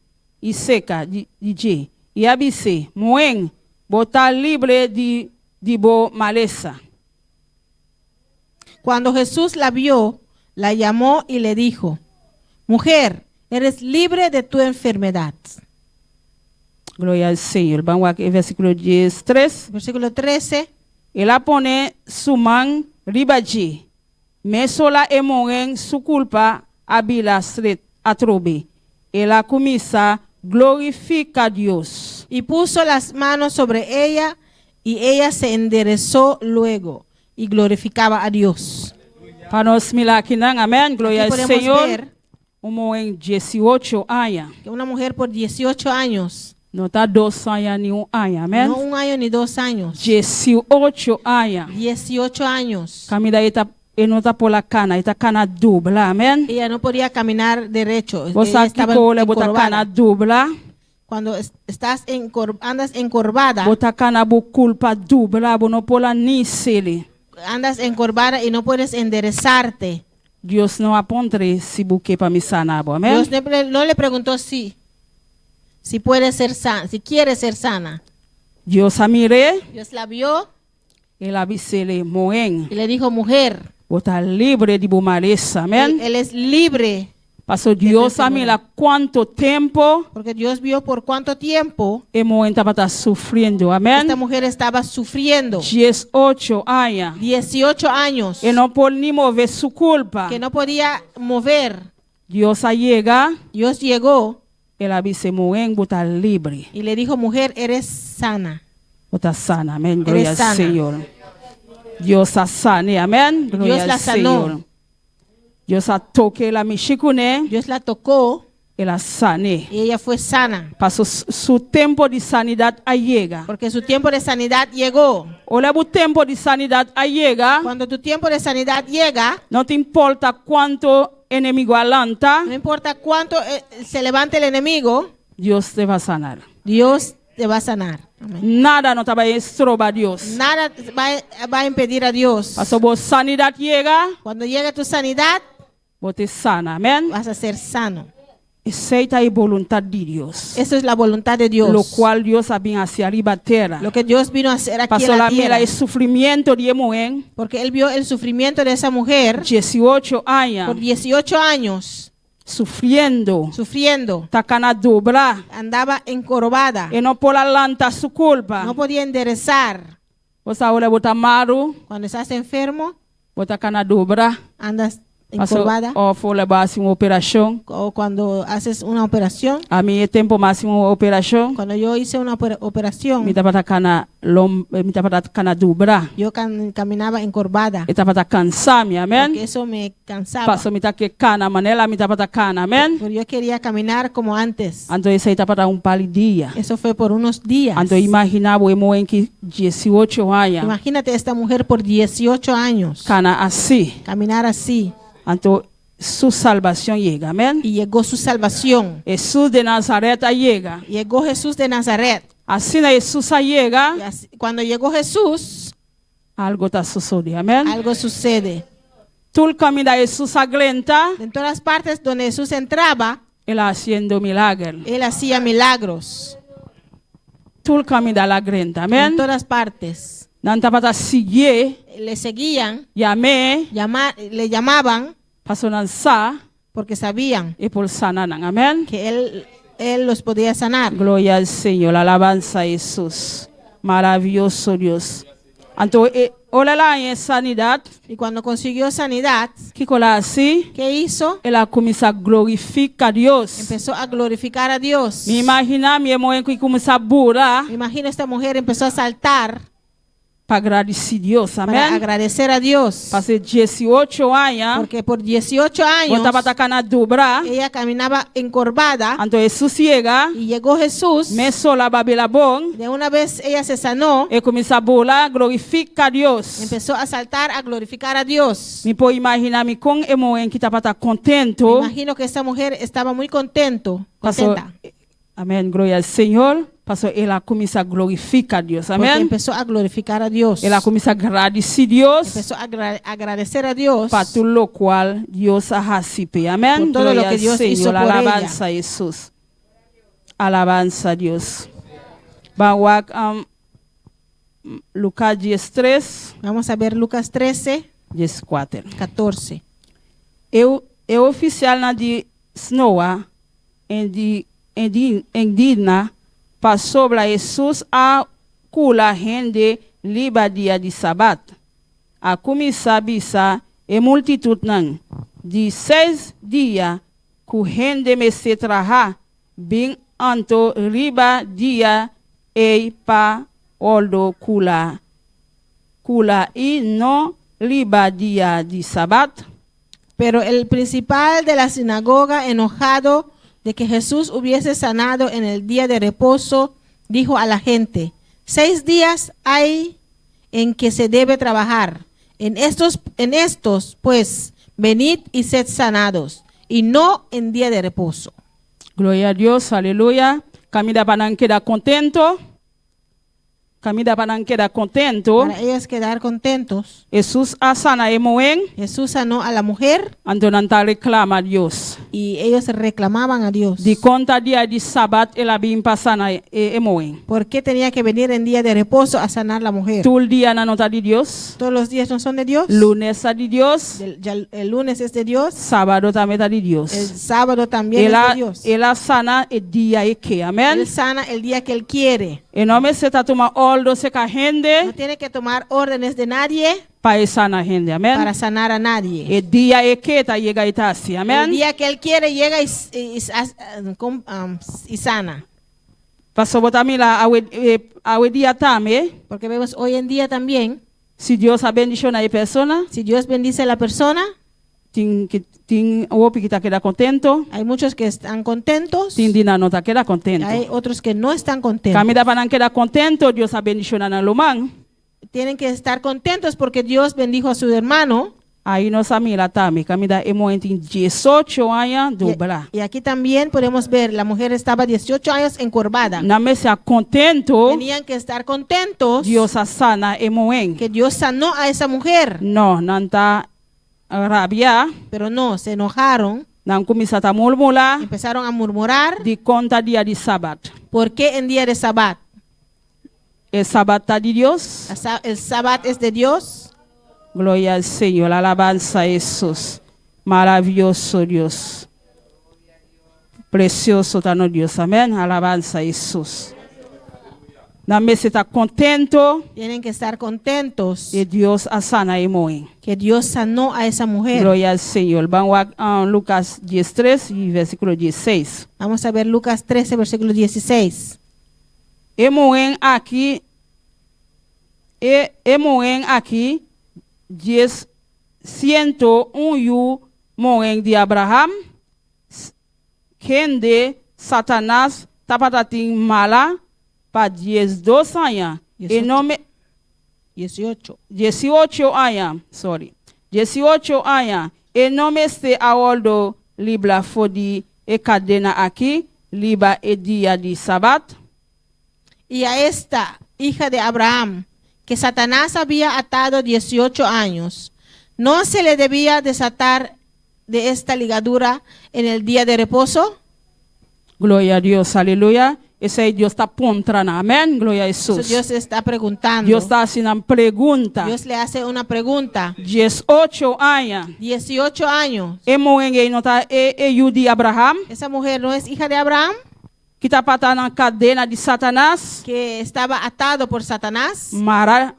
e seca, DJ, e abisse, moen, botar livre de bo maleza. Cuando Jesús la vio, la llamó y le dijo: Mujer, eres libre de tu enfermedad. Gloria al Señor. Vamos a versículo 13. Versículo 13. Ela pone su man ribaji. Me sola emoen su culpa abila sret atrobe. Ela comienza glorifica a Dios. Y puso las manos sobre ella, y ella se enderezó luego y glorificaba a Dios. Para nos mirar aqui, não? Amém. Glória Aquí ao podemos Senhor. ver Em 18 anos. que una mujer por 18 años, Não está 2 anos nem ano. Amém. no 1 año ni 2 años, 18 anos. 18 años, Camila está não está por la cana, está cana dupla. Amém. ella no podía caminar derecho. Você Ella aqui estaba cole bota encorvada. cana dupla. Cuando andas encorvada, Bota cana bu culpa dupla, bu não pola ni sele. andas encorvada y no puedes enderezarte. Deus não apontre se buque para me sanar, amém. Dios no le preguntó si puede ser sana, si quiere ser sana. Deus a mire, Dios la vio ele avisele moen. y le dijo: mujer, Bota livre de bumaresa, amém. él es libre, Pastor Deus a mira quanto tempo porque Dios vio por cuánto tiempo e moen estava tá sofrendo, amém. esta mujer estaba sufriendo. 18 anos. 18 años E não pode nem mover sua culpa. que no podía mover. Deus a chega, Dios llegó ele avise moen bota livre. y le dijo: mujer, eres sana. Bota sana, amém. Glória ao Eres sana. Senhor. Deus a sane, amém. Glória Deus la ao sanó. Senhor. Deus a toque la mexicune, Dios la tocó ela sane. y ella fue sana, Passou su tempo de sanidade a chega. porque su tiempo de sanidad llegó. Olha o tempo de sanidade a chega. Cuando tu tiempo de sanidad llega, Não te importa quanto inimigo alanta, no importa cuánto se levante el enemigo, Deus te vai sanar. Dios te va a sanar. Amén. Nada não te vai estrobar Deus. Nada va a impedir a Dios. Passou boa sanidade chega, Cuando llegue tu sanidad, você sana, amém. vas a ser sano. Aceita a vontade de Deus. Eso es la voluntad de Dios. Lo qual Deus había hacia arriba terra. Lo que Dios vino a hacer aquí Passou en la la mira tierra. o sofrimento de moen, Porque Él vio el sufrimiento de esa mujer 18 por anos, 18 años, sofrendo, sufriendo. tacana dobra, Andaba encorvada. e não por alanta su culpa. No podía enderezar. Você olha bota maru, Cuando estás enfermo, bota cana dobra. andas Passou encorvada. ou foi levar assim uma operação. O cuando haces una operación. A mim é tempo máximo uma operação. Cuando yo hice una operación, Me tava cana me tava cana dobra. yo caminaba encorvada. E tava cansada, amém. Porque eso me cansaba. Passou me tá que cana manela, me tava cana, amém. Pero yo quería caminar como antes. Então isso aí tava dia. Eso fue por unos días. Então imaginava o emo em que 18 anos, Imagínate esta mujer por 18 años cana assim. caminar así. Então sua salvação chega, amém. Y llegó su salvación. Jesus de Nazaré chega. Llegó Jesús de Nazaret. Assim Jesus chega, Y cuando llegó Jesús, algo está sucedendo, amém. algo sucede. Todo o caminho da Jesus aglenta, En todas partes donde Jesús entraba, ele haciendo milagre. Él hacía milagros. Todo o caminho da lagrenta, En amém. todas partes. Não estava a seguir, Le seguían, e amém, le llamaban, passou a sa porque sabían e por sanar, amém. que él los podía sanar. Glória ao Senhor, alabança a Jesus. Maravilhoso Deus. Então, olha lá em sanidade, Y cuando consiguió sanidad, que cola assim, ¿qué hizo? ela começa a glorificar Deus. Empezó a glorificar a Dios. Me imagina minha mãe que começa a burar Me imagino esta mujer empezó a saltar para agradecer Deus, para amém. agradecer a Dios. Passei 18 anos, Porque por 18 años eu estava atacando a dobra. ella caminaba encorvada Então, Jesus chega, y llegó Jesús. me sola babila bom, De una vez ella se sanó, e começa a burar, glorifica Deus. empezó a saltar a glorificar a Dios. Me pode imaginar me com emoen que estava Me contento. imagino que esta mujer estaba muy contenta. Amém, glória ao Senhor. Passou, ela começa a glorificar Deus, Porque amém. empezó a glorificar a Dios. Ela começa a agradecer Deus Empezó a agradecer a Dios para tudo o qual Deus a recibe, amém. por todo Glória lo que ao Dios hizo Senhor, por alabança a Jesus. Alabança a Deus. Vamos Lucas 13. Vamos a ver Lucas 13. 14. 14. E oficial na de Snoa, indígena, passou para Jesus a cula rende liba dia de sabat. A começar bisa e multitud não. De 6 dias, que rende me se traha, bem anto riba dia e pa oldo cula e no riba dia de sabat. Pero el principal de la sinagoga, enojado de que Jesús hubiese sanado en el día de reposo, dijo a la gente: 6 días hay en que se debe trabajar. En estos, pues, venid y sed sanados, y no en día de reposo. Gloria a Dios, aleluya. Camida para quedar contento. Camida para quedar contento. Para ellos quedar contentos, Jesús asana emoen. Jesús sanó a la mujer Antonanta reclama a Dios. y ellos reclamaban a Dios. Di conta dia de sabat ela bim pasana emoen. ¿Por qué tenía que venir en día de reposo a sanar la mujer? Todo el día na nota de Dios. Todos los días no son de Dios. Lunes a de Dios. El lunes es de Dios. Sábado también está de El Dios. sábado también es de Dios. Ela sana el día que. Amén. Él sana el día que Él quiere. E no me se ta toma oldo se ka No gente tiene que tomar órdenes de nadie para sana gente. Amén. para sanar a nadie. El día que ta llega y ta así. El Amén. día que Él quiere llega y sana. Paso botamila awe día tame. Porque vemos hoy en día también, Si Dios ha bendición a la persona, si Dios bendice a la persona, tin wopi kita queda contento. hay muchos que están contentos, Tin dina no ta queda contento. hay otros que no están contentos. Camida para queda contento, Dios ha bendición a Lomán. Tienen que estar contentos porque Dios bendijo a su hermano. Ahí nos amila tame. Camida emo en 18 años dobla. Y aquí también podemos ver, la mujer estaba 18 años encorvada. Na me sea contento, Tenían que estar contentos Dios a sana emo en. que Dios sanó a esa mujer. No, nanta rabia, Pero no, se enojaron, nan kumisa ta mulmula, empezaron a murmurar. di conta día de sabat. ¿Por qué en día de Sabbat? El sabat ta de Dios. El Sabbat es de Dios. Gloria al Señor, alabanza a Jesús. Maravilloso Dios. Precioso tano Dios, amén. Alabanza a Jesús. Dame se está contento Tienen que estar contentos de Dios a sana y muy. que Dios sanó a esa mujer. Gloria al Señor. Vamos a Lucas 13 y versículo 16. Vamos a ver Lucas 13, versículo 16. Emoen aquí, 101 yu moen de Abraham, kende Satanás tapatatin mala pa 12 años. E nome 18. 18 años, sorry. 18 años. E nome este aoldo libra fodi e cadena aquí, liba e día de sabat. Y a esta hija de Abraham, que Satanás había atado 18 años, ¿no se le debía desatar de esta ligadura en el día de reposo? Gloria a Dios, aleluya. Ese Dios está puntrana, amén. Gloria a Eso Jesús. Dios está preguntando. Dios está haciendo una pregunta. Dios le hace una pregunta. 18 años. 18 años. Emo en nota de Abraham. Esa mujer no es hija de Abraham, Que está patando na cadena de Satanás. que estaba atado por Satanás, Mala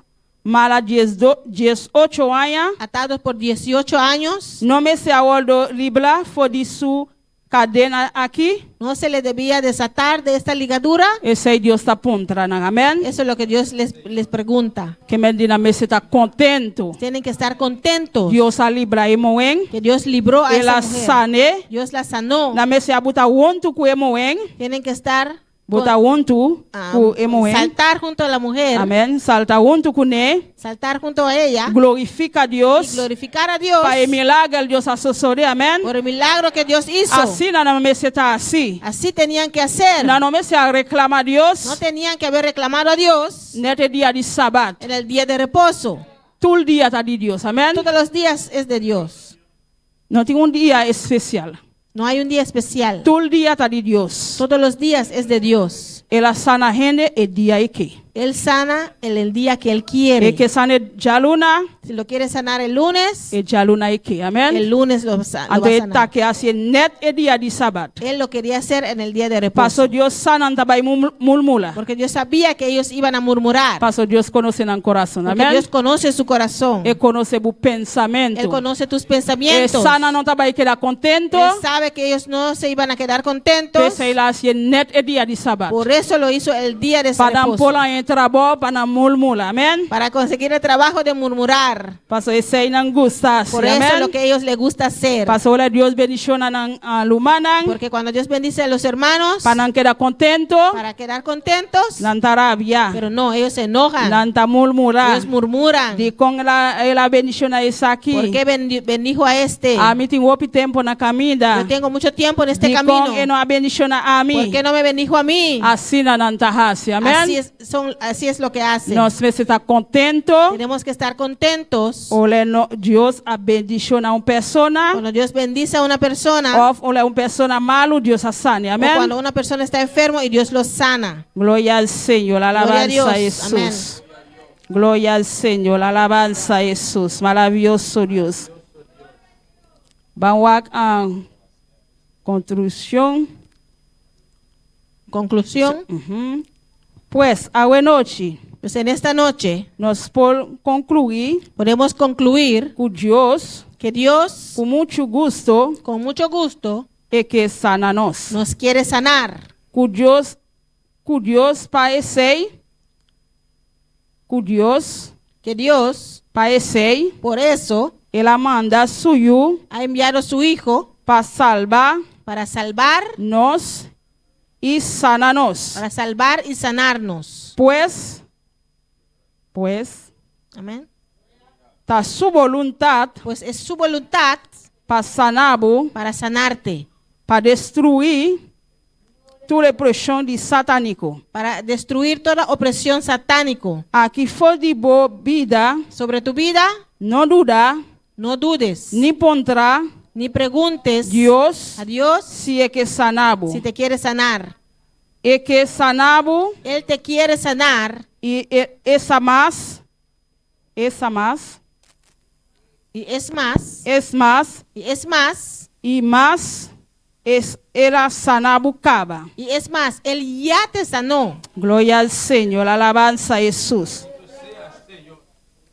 18 años. atado por 18 años. No me se aoldo libra for de su cadena aquí. No se le debía desatar de esta ligadura. Ese Dios está puntrana, amén. Eso es lo que Dios les pregunta. Que me diga me se está contento. Tienen que estar contentos Dios a libra emo en. que Dios libró a Ela esa mujer. sane. Dios la sanó. Na me se abuta wontu ku emo en. Tienen que estar Bota wontu ku emo en. saltar junto a la mujer, Amén. Salta wontu ku ne. saltar junto a ella Glorifica a y Dios. glorificar a Dios Para el milagro Dios asesore, amén. por el milagro que Dios hizo. Así no me se está así. Así tenían que hacer. No me se reclama a No Dios. tenían que haber reclamado a Dios Nete día de sabat. en el día de reposo. Todo el día está de Dios, amén. Todos los días es de Dios. No tiene un día especial. No hay un día especial. Todo el día está de Dios. Todos los días es de Dios. Ela sana gente el día que. Él sana en el día que Él E quiere. que sane jaluna, Si lo quiere sanar el lunes, e jaluna ike. Amen. el lunes lo va a Ando sanar. eta que hace net e dia di sabat. Él lo quería hacer en el día de Paso reposo. Dios sana tabay mulmula. Porque Dios sabía que ellos iban a murmurar. Paso Dios conoce en corazón. Porque Amen. Dios conoce su corazón. E conoce bu pensamento. Él conoce tus E pensamientos. sana não tabay queda contento. Él sabe que ellos no se iban a quedar contentos. Pese ela hace net e dia di sabat. Por eso lo hizo el día de Padam reposo. pola en trabo para mulmula. Amen. Para conseguir el trabajo de murmurar. Paso ese nan gustas. Por eso es Amen. lo que a ellos les gusta hacer. Paso ora Dios bendicionan lumanan. Porque cuando Dios bendice a los hermanos, Panan queda contento. para quedar contentos, Nanta rabia. pero no, ellos se enojan. Nanta murmura. Ellos murmuran. Di con la bendición a esa aquí. ¿Por qué bendijo a este? A mí tengo tiempo na camida. Yo tengo mucho tiempo en este Di camino. con eno a bendición a ¿Por mí. qué no me bendijo a mí? Así na nanta hasi. Amen. Así es lo que hace. Nós vamos estar contento. Tenemos que estar contentos. Ole no, Dios a bendición a una persona. Cuando Dios bendice a una persona, Of ole una persona malo, Dios a sane. o Amén. cuando una persona está enfermo y Dios lo sana. Gloria al Señor, la Gloria a alabanza a Dios. Jesús. Gloria al Señor, la alabanza a Jesús. Maravilloso Dios. Vamos a construcción. Conclusión, Ujú. Pues, a buena noche, pues en esta noche nos por concluir podemos concluir que Dios, que Dios, con mucho gusto, con mucho gusto, es que sana nos. nos quiere sanar. Que Dios parece, Que Dios, parece, por eso, Él manda suyo ha enviado a su Hijo para salvar para salvar, nos y sanarnos. para salvar y sanarnos. Pues, Amén. está su voluntad Pues es su voluntad para sanarlo, para sanarte, para destruir toda opresión de satánico. para destruir toda opresión satánico Aquí fue de vida, sobre tu vida. no duda, No dudes, ni pondrá ni preguntes Dios a Dios si es que sanabo. si te quiere sanar. Es que sanabo Él te quiere sanar y esa más, y es más, y más era sanabo caba. Él ya te sanó. Gloria al Señor, alabanza a Jesús.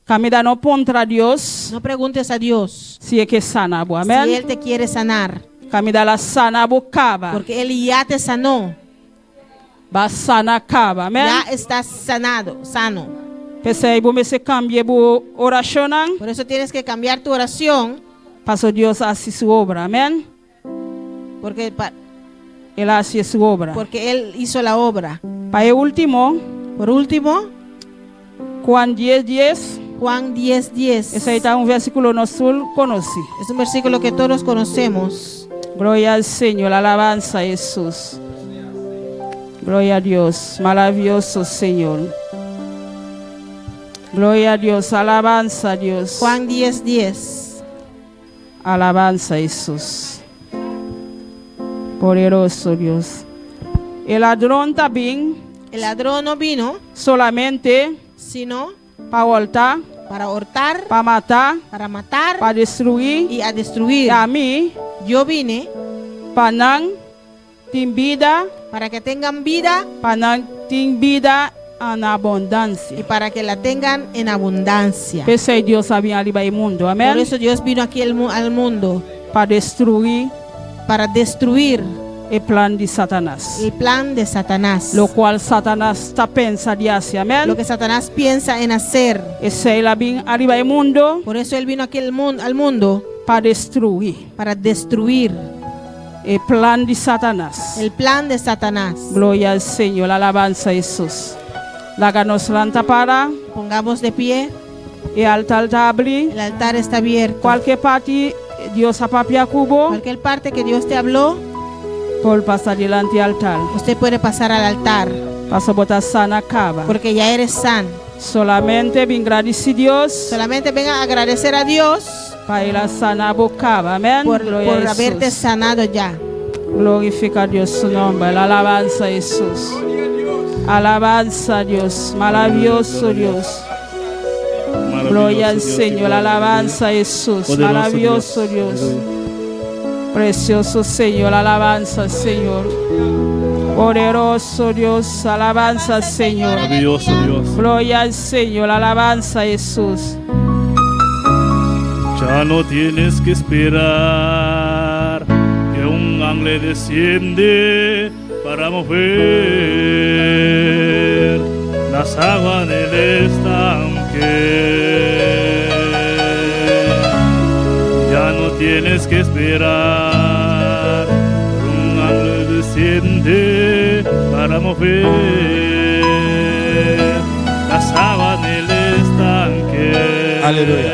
Camida no pondrá Dios No preguntes a Dios si es que sanabo. si Amén. Él te quiere sanar, Camida la sanabo caba. porque Él ya te sanó. Va sana caba. Amén. Ya estás sano. Pese aí me se cambie bu oración. Por eso tienes que cambiar tu oración, Paso Dios hace su obra. Amén. porque, Él hace su obra. porque Él hizo la obra. Para el último, Por último, Juan 10:10. Juan 10:10. Ese ahí está un versículo nosotros conocí. Es un versículo que todos conocemos. Gloria al Señor, alabanza a Jesús. Gloria a Dios, maravilloso Señor. Gloria a Dios, alabanza a Dios. Juan 10:10. Alabanza a Jesús. Poderoso Dios. El ladrón también El ladrón no vino solamente sino para voltar, para hurtar, para matar, para matar para destruir. y a destruir. Y a mí, Yo vine para no tener vida, para que tengan vida para no tener vida en abundancia. y para que la tengan en abundancia. Pese a Dios había arriba el mundo, Por amén, eso Dios vino aquí al mundo para destruir para destruir el plan de Satanás. el plan de Satanás. Lo cual Satanás está pensando de hacer, amén. Lo que Satanás piensa en hacer. Ese él había arriba el mundo Por eso Él vino aquí al mundo para destruir para destruir el plan de Satanás. el plan de Satanás. Gloria al Señor, alabanza a Jesús. La ganos lanta para, Pongamos de pie. el altar está abierto. El altar está abierto. Cualquier parte, Dios a papia cubo, Cualquier parte que Dios te habló, por pasar delante del altar. usted puede pasar al altar, Paso botar sana cava. porque ya eres sano. Solamente bien agradecido Dios Solamente venga a agradecer a Dios para ir a sanar bocaba. Amén. por Gloria a haberte Jesús. sanado ya. Glorifica a Dios su nombre. La alabanza a Jesús. Alabanza a Dios, maravilloso Dios. Gloria al Señor, alabanza a Jesús, maravilloso Dios. Precioso Señor, alabanza al Señor. Poderoso Dios, alabanza al Señor. Maravilloso Dios. Gloria al Señor, alabanza a Jesús. Ya no tienes que esperar que un ángel desciende para mover las aguas del estanque. Ya no tienes que esperar que un ángel desciende para mover las aguas del estanque. Aleluya.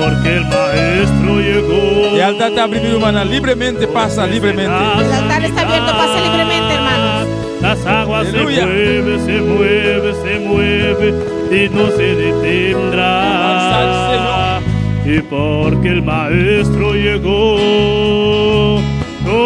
Porque el maestro llegó. El altar está abierto, hermana. Libremente pasa, libremente. El altar está abierto, pasa libremente, hermanos. Las aguas Aleluya. se mueve, se mueve, se mueve y no se detendrá. Y porque el maestro llegó,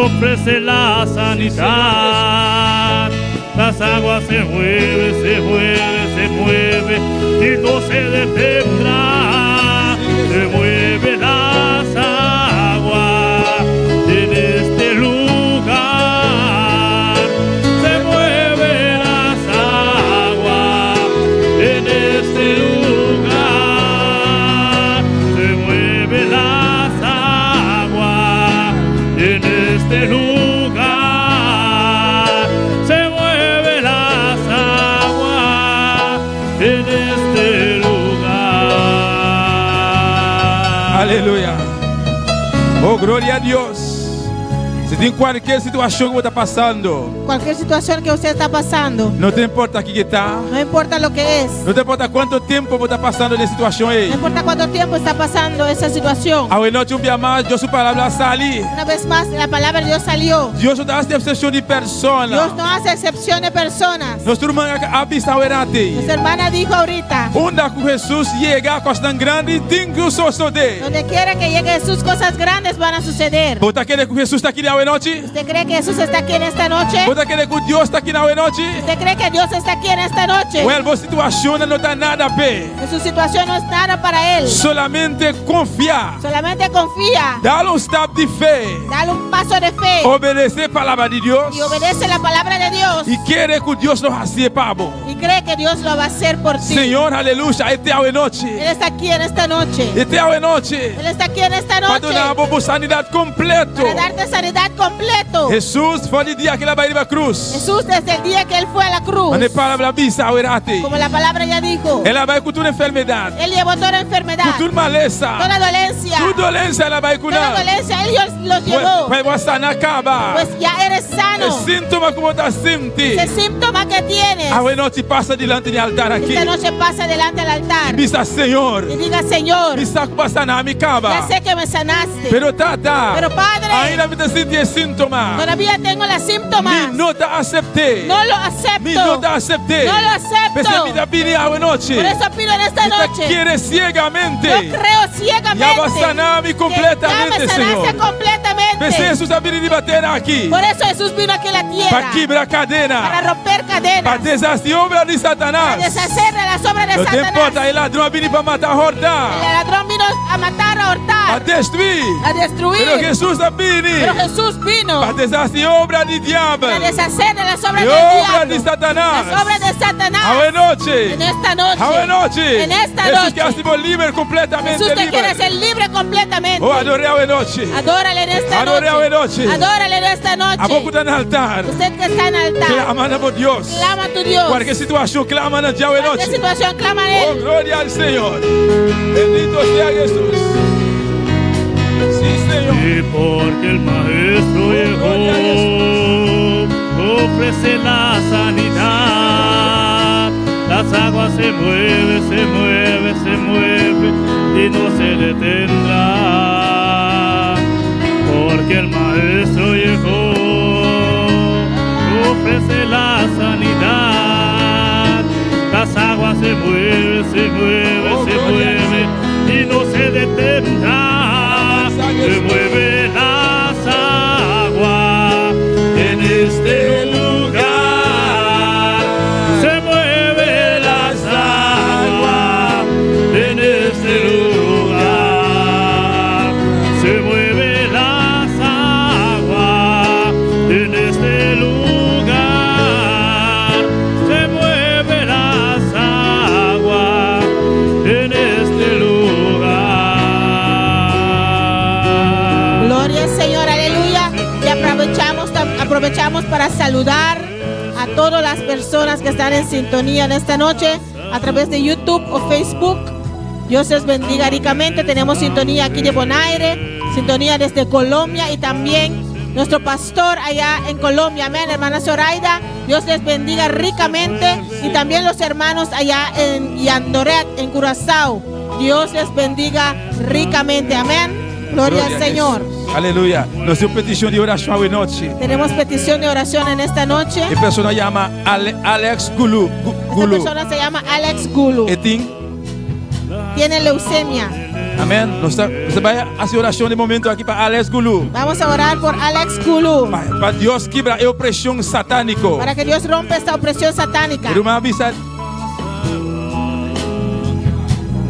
ofrece la sanidad. Las aguas se mueve, se mueve, se mueve y no se detendrá. Se mueve las aguas en este lugar. Se mueve las aguas en este lugar. Se mueve las aguas en este lugar. Se mueve las aguas en este lugar. Aleluya. Oh, gloria a Dios. Se tem qualquer situação que você está passando, Cualquier situación que usted está pasando, não te importa aqui que está, no importa lo que es, não te importa quanto tempo você está passando nessa situação aí. no importa cuánto tiempo está pasando esa situación. A noite um dia mais, Deus sua palavra sali. Una vez más, la palabra de Dios salió. Deus não dá exceção de Dios persona. no hace excepción de personas. Nosso irmão abista o erate. Nuestra hermana dijo ahorita, Onde com Jesus chega, coisa tão grande, tem que o suceder. donde quiera que llegue Jesús, cosas grandes van a suceder. Você quer que Jesus está aqui na noite? ¿Usted cree que Jesús está aquí en esta noche? Você quer que Deus está aqui na noite? ¿Usted cree que Dios está aquí en esta noche? Well, você situação não está nada bem. Su situación no es nada para él. Solamente confiar. Solamente confía. Dá um step de fé. Dale un paso de fe Obedecer a palavra de Deus. y obedece la palabra de Dios. E querer que Deus nos faça para bom. Y cree que Dios lo va a hacer por ti. Senhor, aleluia, até a noite. Él está aquí en esta noche. Até a noite. Él está aquí en esta Para noche dar uma sanidade completa. para darte sanidad completo. Jesus foi o dia que ele vai ir para a cruz. Jesús, desde el día que él fue a la cruz, Mas a palavra bisa o erate. como la palabra ya dijo, Ela vai com toda enfermidade. él llevó toda enfermedad, Com toda maleza. toda dolencia, Toda dolência ela vai toda curar. dolencia, él los llevó. Vai você não acaba. Pues ya eres sano. Síntoma como está sentindo. Ese síntoma que tienes, A noite passa diante do altar aqui. esta noche pasa delante del altar Bisa Senhor. y diga, Señor, Bisa kupasa na mi ya caba. sé que me sanaste, Pero tata. pero Padre, Ainda me te senti síntoma. todavía tengo las síntomas. Me não te acceptei. No lo Me não acepto. te acceptei. No lo acepto. Pensei me da pini a noite. Por eso pido en esta Me te noche. quiere ciegamente. Yo creo ciegamente Ya vas a sanarme que completamente, ya me sanaste Señor. completamente. Pensei Jesus a vir de bater aqui. Por eso Jesús vino aquí a la Para tierra quebrar cadena. para romper Para cadenas, desastre obra de para Satanás. deshacer de las obras de Não te importa, Satanás. el ladrão vem para matar, El hurtar, ladrón vino a matar, a a hurtar, destruir. a Pero destruir. Jesus a vir Pero Jesús vino para desastre obra de diabo. para deshacer de las obras E del obra de diablo, Satanás. las obras de Satanás. A noite. En esta noche, A noite. en esta Jesus quer noche, ser livre completamente Jesús te quiere livre. hacer libre completamente. Oh, adorei a noite. Adórale en esta Adore a noche. noche. Adórale en esta A boca noche. no altar. Usted que está en el altar, Clama por Deus. clama a tu Dios. Qualquer situação, clama na dia e Cualquier noite. situación, clama a Oh, Él. glória ao Senhor. Bendito sea Jesus. Sim, Senhor. Y porque el maestro llegó, ofrece la sanidad. Las aguas se mueve, se mueve, se mueve y no se detendrá. Porque el maestro llegó, ofrece la sanidad. Las aguas se mueve, se mueve, Oh, se gloria al mueve y no se detendrá. Se mueve las aguas en este lugar. Aprovechamos para saludar a todas las personas que están en sintonía en esta noche a través de YouTube o Facebook. Dios les bendiga ricamente. Tenemos sintonía aquí de Bonaire, sintonía desde Colombia y también nuestro pastor allá en Colombia. Amén, hermana Zoraida. Dios les bendiga ricamente. Y también los hermanos allá en Yandoret, en Curazao. Dios les bendiga ricamente. Amén. Gloria al Señor. Aleluya. Nós temos petição de oração hoje noite. Tenemos petición de oración en esta noche. A pessoa chama Alex Gulu. Esta persona se llama Alex Gulu. E tem, Tiene leucemia. amém? Você vai fazer oração de momento aqui para Alex Gulu. Vamos a orar por Alex Gulu. Para Deus quebrar a opressão satânica. Para que Dios rompa esta opresión satánica. Irmã avisa.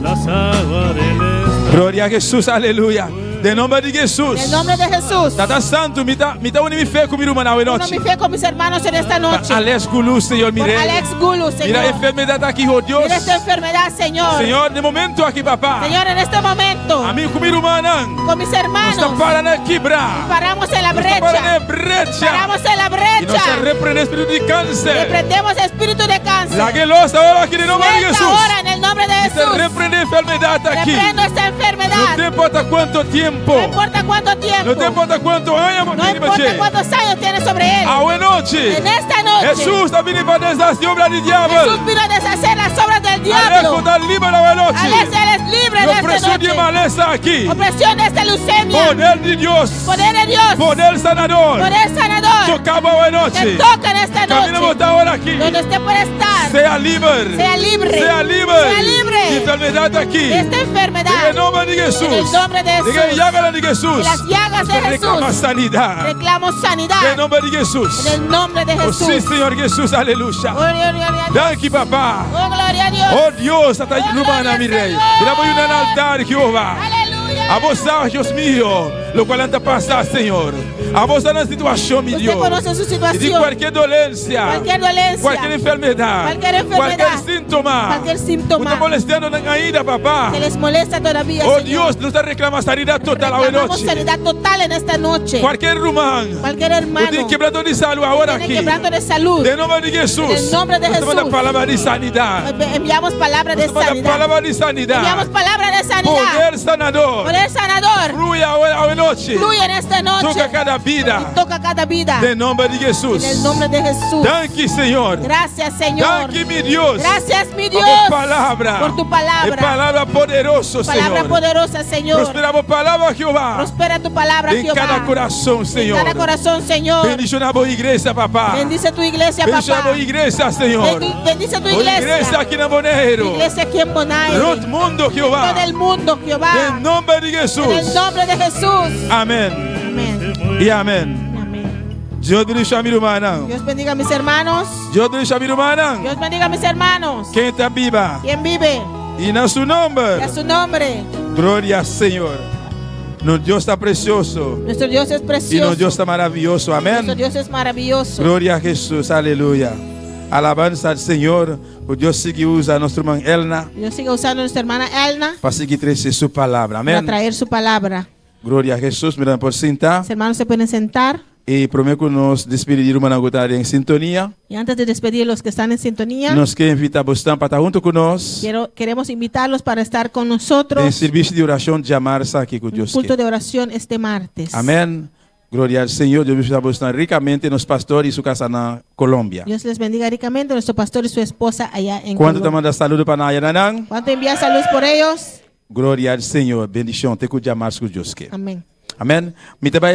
Las aguas del Glória a Jesus, aleluia. De nome de Jesus. En el nombre de Jesús. Tata Santo, me une fé comigo, irmã, hoje Uno noite. mi fe con mis hermanos en esta noche. Alex Gulu, Senhor, Por mire. Alex Gulu, Mira a Señor. enfermidade aqui, oh Deus. Mira esta enfermedad, Señor. Senhor, de momento aqui, papá. Señor, en este momento, A mim, comigo, irmã, con mis nós hermanos, estamos parando de quebrar. paramos en la Nós estamos parando brecha. de brecha. Paramos en la E nós brecha. repreendemos espírito de câncer. Reprendemos espíritu de cáncer. La que los ahora aquí en nombre de Suelta Jesús. ahora en el nombre de Se Jesús. reprende enfermedad aquí. Reprendo esta No enfermedad. te importa cuánto tiempo. No importa cuánto No tiempo. te importa cuánto años. No importa cuántos años tiene sobre él. Ahora noche. En esta noche, Jesús está viniendo para deshacer obras del Jesús diablo. vino a deshacer las obras del Alejo diablo. está libre la noche. Alex, él es libre La de esta opresión de noche. maleza aquí. Opresión de esta leucemia. Poder de Dios. Poder de Dios. Poder sanador. Poder sanador. Tocaba hoy Que noche. toca en esta Caminamos noche. ahora aquí. Donde usted puede estar. Sea libre. Sea libre. Sea libre. Sea libre. De enfermedad aquí. De esta enfermedad. En el nombre de Jesús. En el nombre de Jesús. De que llagas de Jesús. De las llagas de Usted reclama Jesús. sanidad. Reclamo sanidad. En el nombre de Jesús. En el nombre de Oh, Jesús. sí, Señor Jesús, aleluya. Gloria a Dios. Danke, papá. Oh, gloria a Dios. Oh, Dios, hasta ilumina mi rey. Mira, voy a un altar, Jehová. Aleluya. A vos sabes, Dios mío, lo cual anda a pasar, Señor. A vos está en la situación, mi Usted Dios. conoce su Y de situación. cualquier dolencia, Cualquier dolencia. cualquier enfermedad, Cualquier enfermedad. cualquier síntoma, Cualquier síntoma. usted molestando en la ida, papá. Que les molesta todavía, Oh, Señor. Dios, nos reclama sanidad total hoy Reclamamos noche. sanidad total en esta noche. Cualquier rumán, Cualquier hermano usted quebrando de salud ahora tiene aquí. quebranto de salud. De nombre de Jesús. En el nombre de Nos manda Jesús. palabra de sanidad. Enviamos palabra de Nos manda sanidad. palabra de sanidad. Enviamos palabra de sanidad. Poder sanador. Poder sanador. Fluye ahora hoy noche. Fluye en esta noche. Toca cada vida. Y toca cada vida. De nombre de Jesús. En el nombre de Jesús. Danke, Señor. Gracias, Señor. Danke, mi Dios. Gracias, mi Dios. Por tu palabra. Por tu palabra. Es palabra poderosa, Palabra Señor. poderosa, Señor. Prosperamos palabra, Jehová. Prospera tu palabra, En Jehová. cada corazón, En Señor. cada corazón, Señor. Bendición a vos, iglesia, papá. Bendice tu iglesia, Bendición a papá. vos, iglesia, Señor. Bendice tu Oh, iglesia iglesia. aquí en Monero. Tu iglesia aquí en Bonaire. Todo mundo, Jehová. Todo el mundo, Jehová. En nombre de Jesús. En el nombre de Jesús. Amén. Amén. Y amén. Amén. Dios bendiga a mi hermana. Dios bendiga a mis hermanos. Dios bendiga a mi hermana. Dios bendiga a mis hermanos. Quem está viva. ¿Quién vive? Y en su Y nombre. a su nombre. Gloria al Señor. Nuestro Dios está precioso. Nuestro Dios es Y precioso. nuestro Dios está maravilloso. Nuestro Amén. Dios es maravilloso. Gloria a Jesús. Aleluya. Alabanza al Señor. Pues Dios sigue usa a nuestra hermana Elna Dios sigue usando a nuestra hermana Elna para seguir traer su palabra. para Amén. traer su palabra. Gloria a Jesús. Miren por sentar. Los hermanos se pueden sentar. Y prometo que nos despedir hermana Gutari en sintonía. Y antes de despedir a los que están en sintonía, Nos queremos invitar a estar para estar junto con nosotros. queremos invitarlos para estar con En nosotros. servicio de oración, llamarse aquí con Un Dios. culto de oración este martes. Amén. Gloria al Señor. Dios bendiga a vosotros ricamente, nos pastor y su casa en Colombia. Dios les bendiga ricamente, nuestro pastor y su esposa allá en ¿Cuánto te Colombia. manda saludos para Nayaranán? ¿Cuánto envía salud por ellos? Gloria al Señor. Bendición. Te escucha más con Dios. Amén. Amén. Mi te va a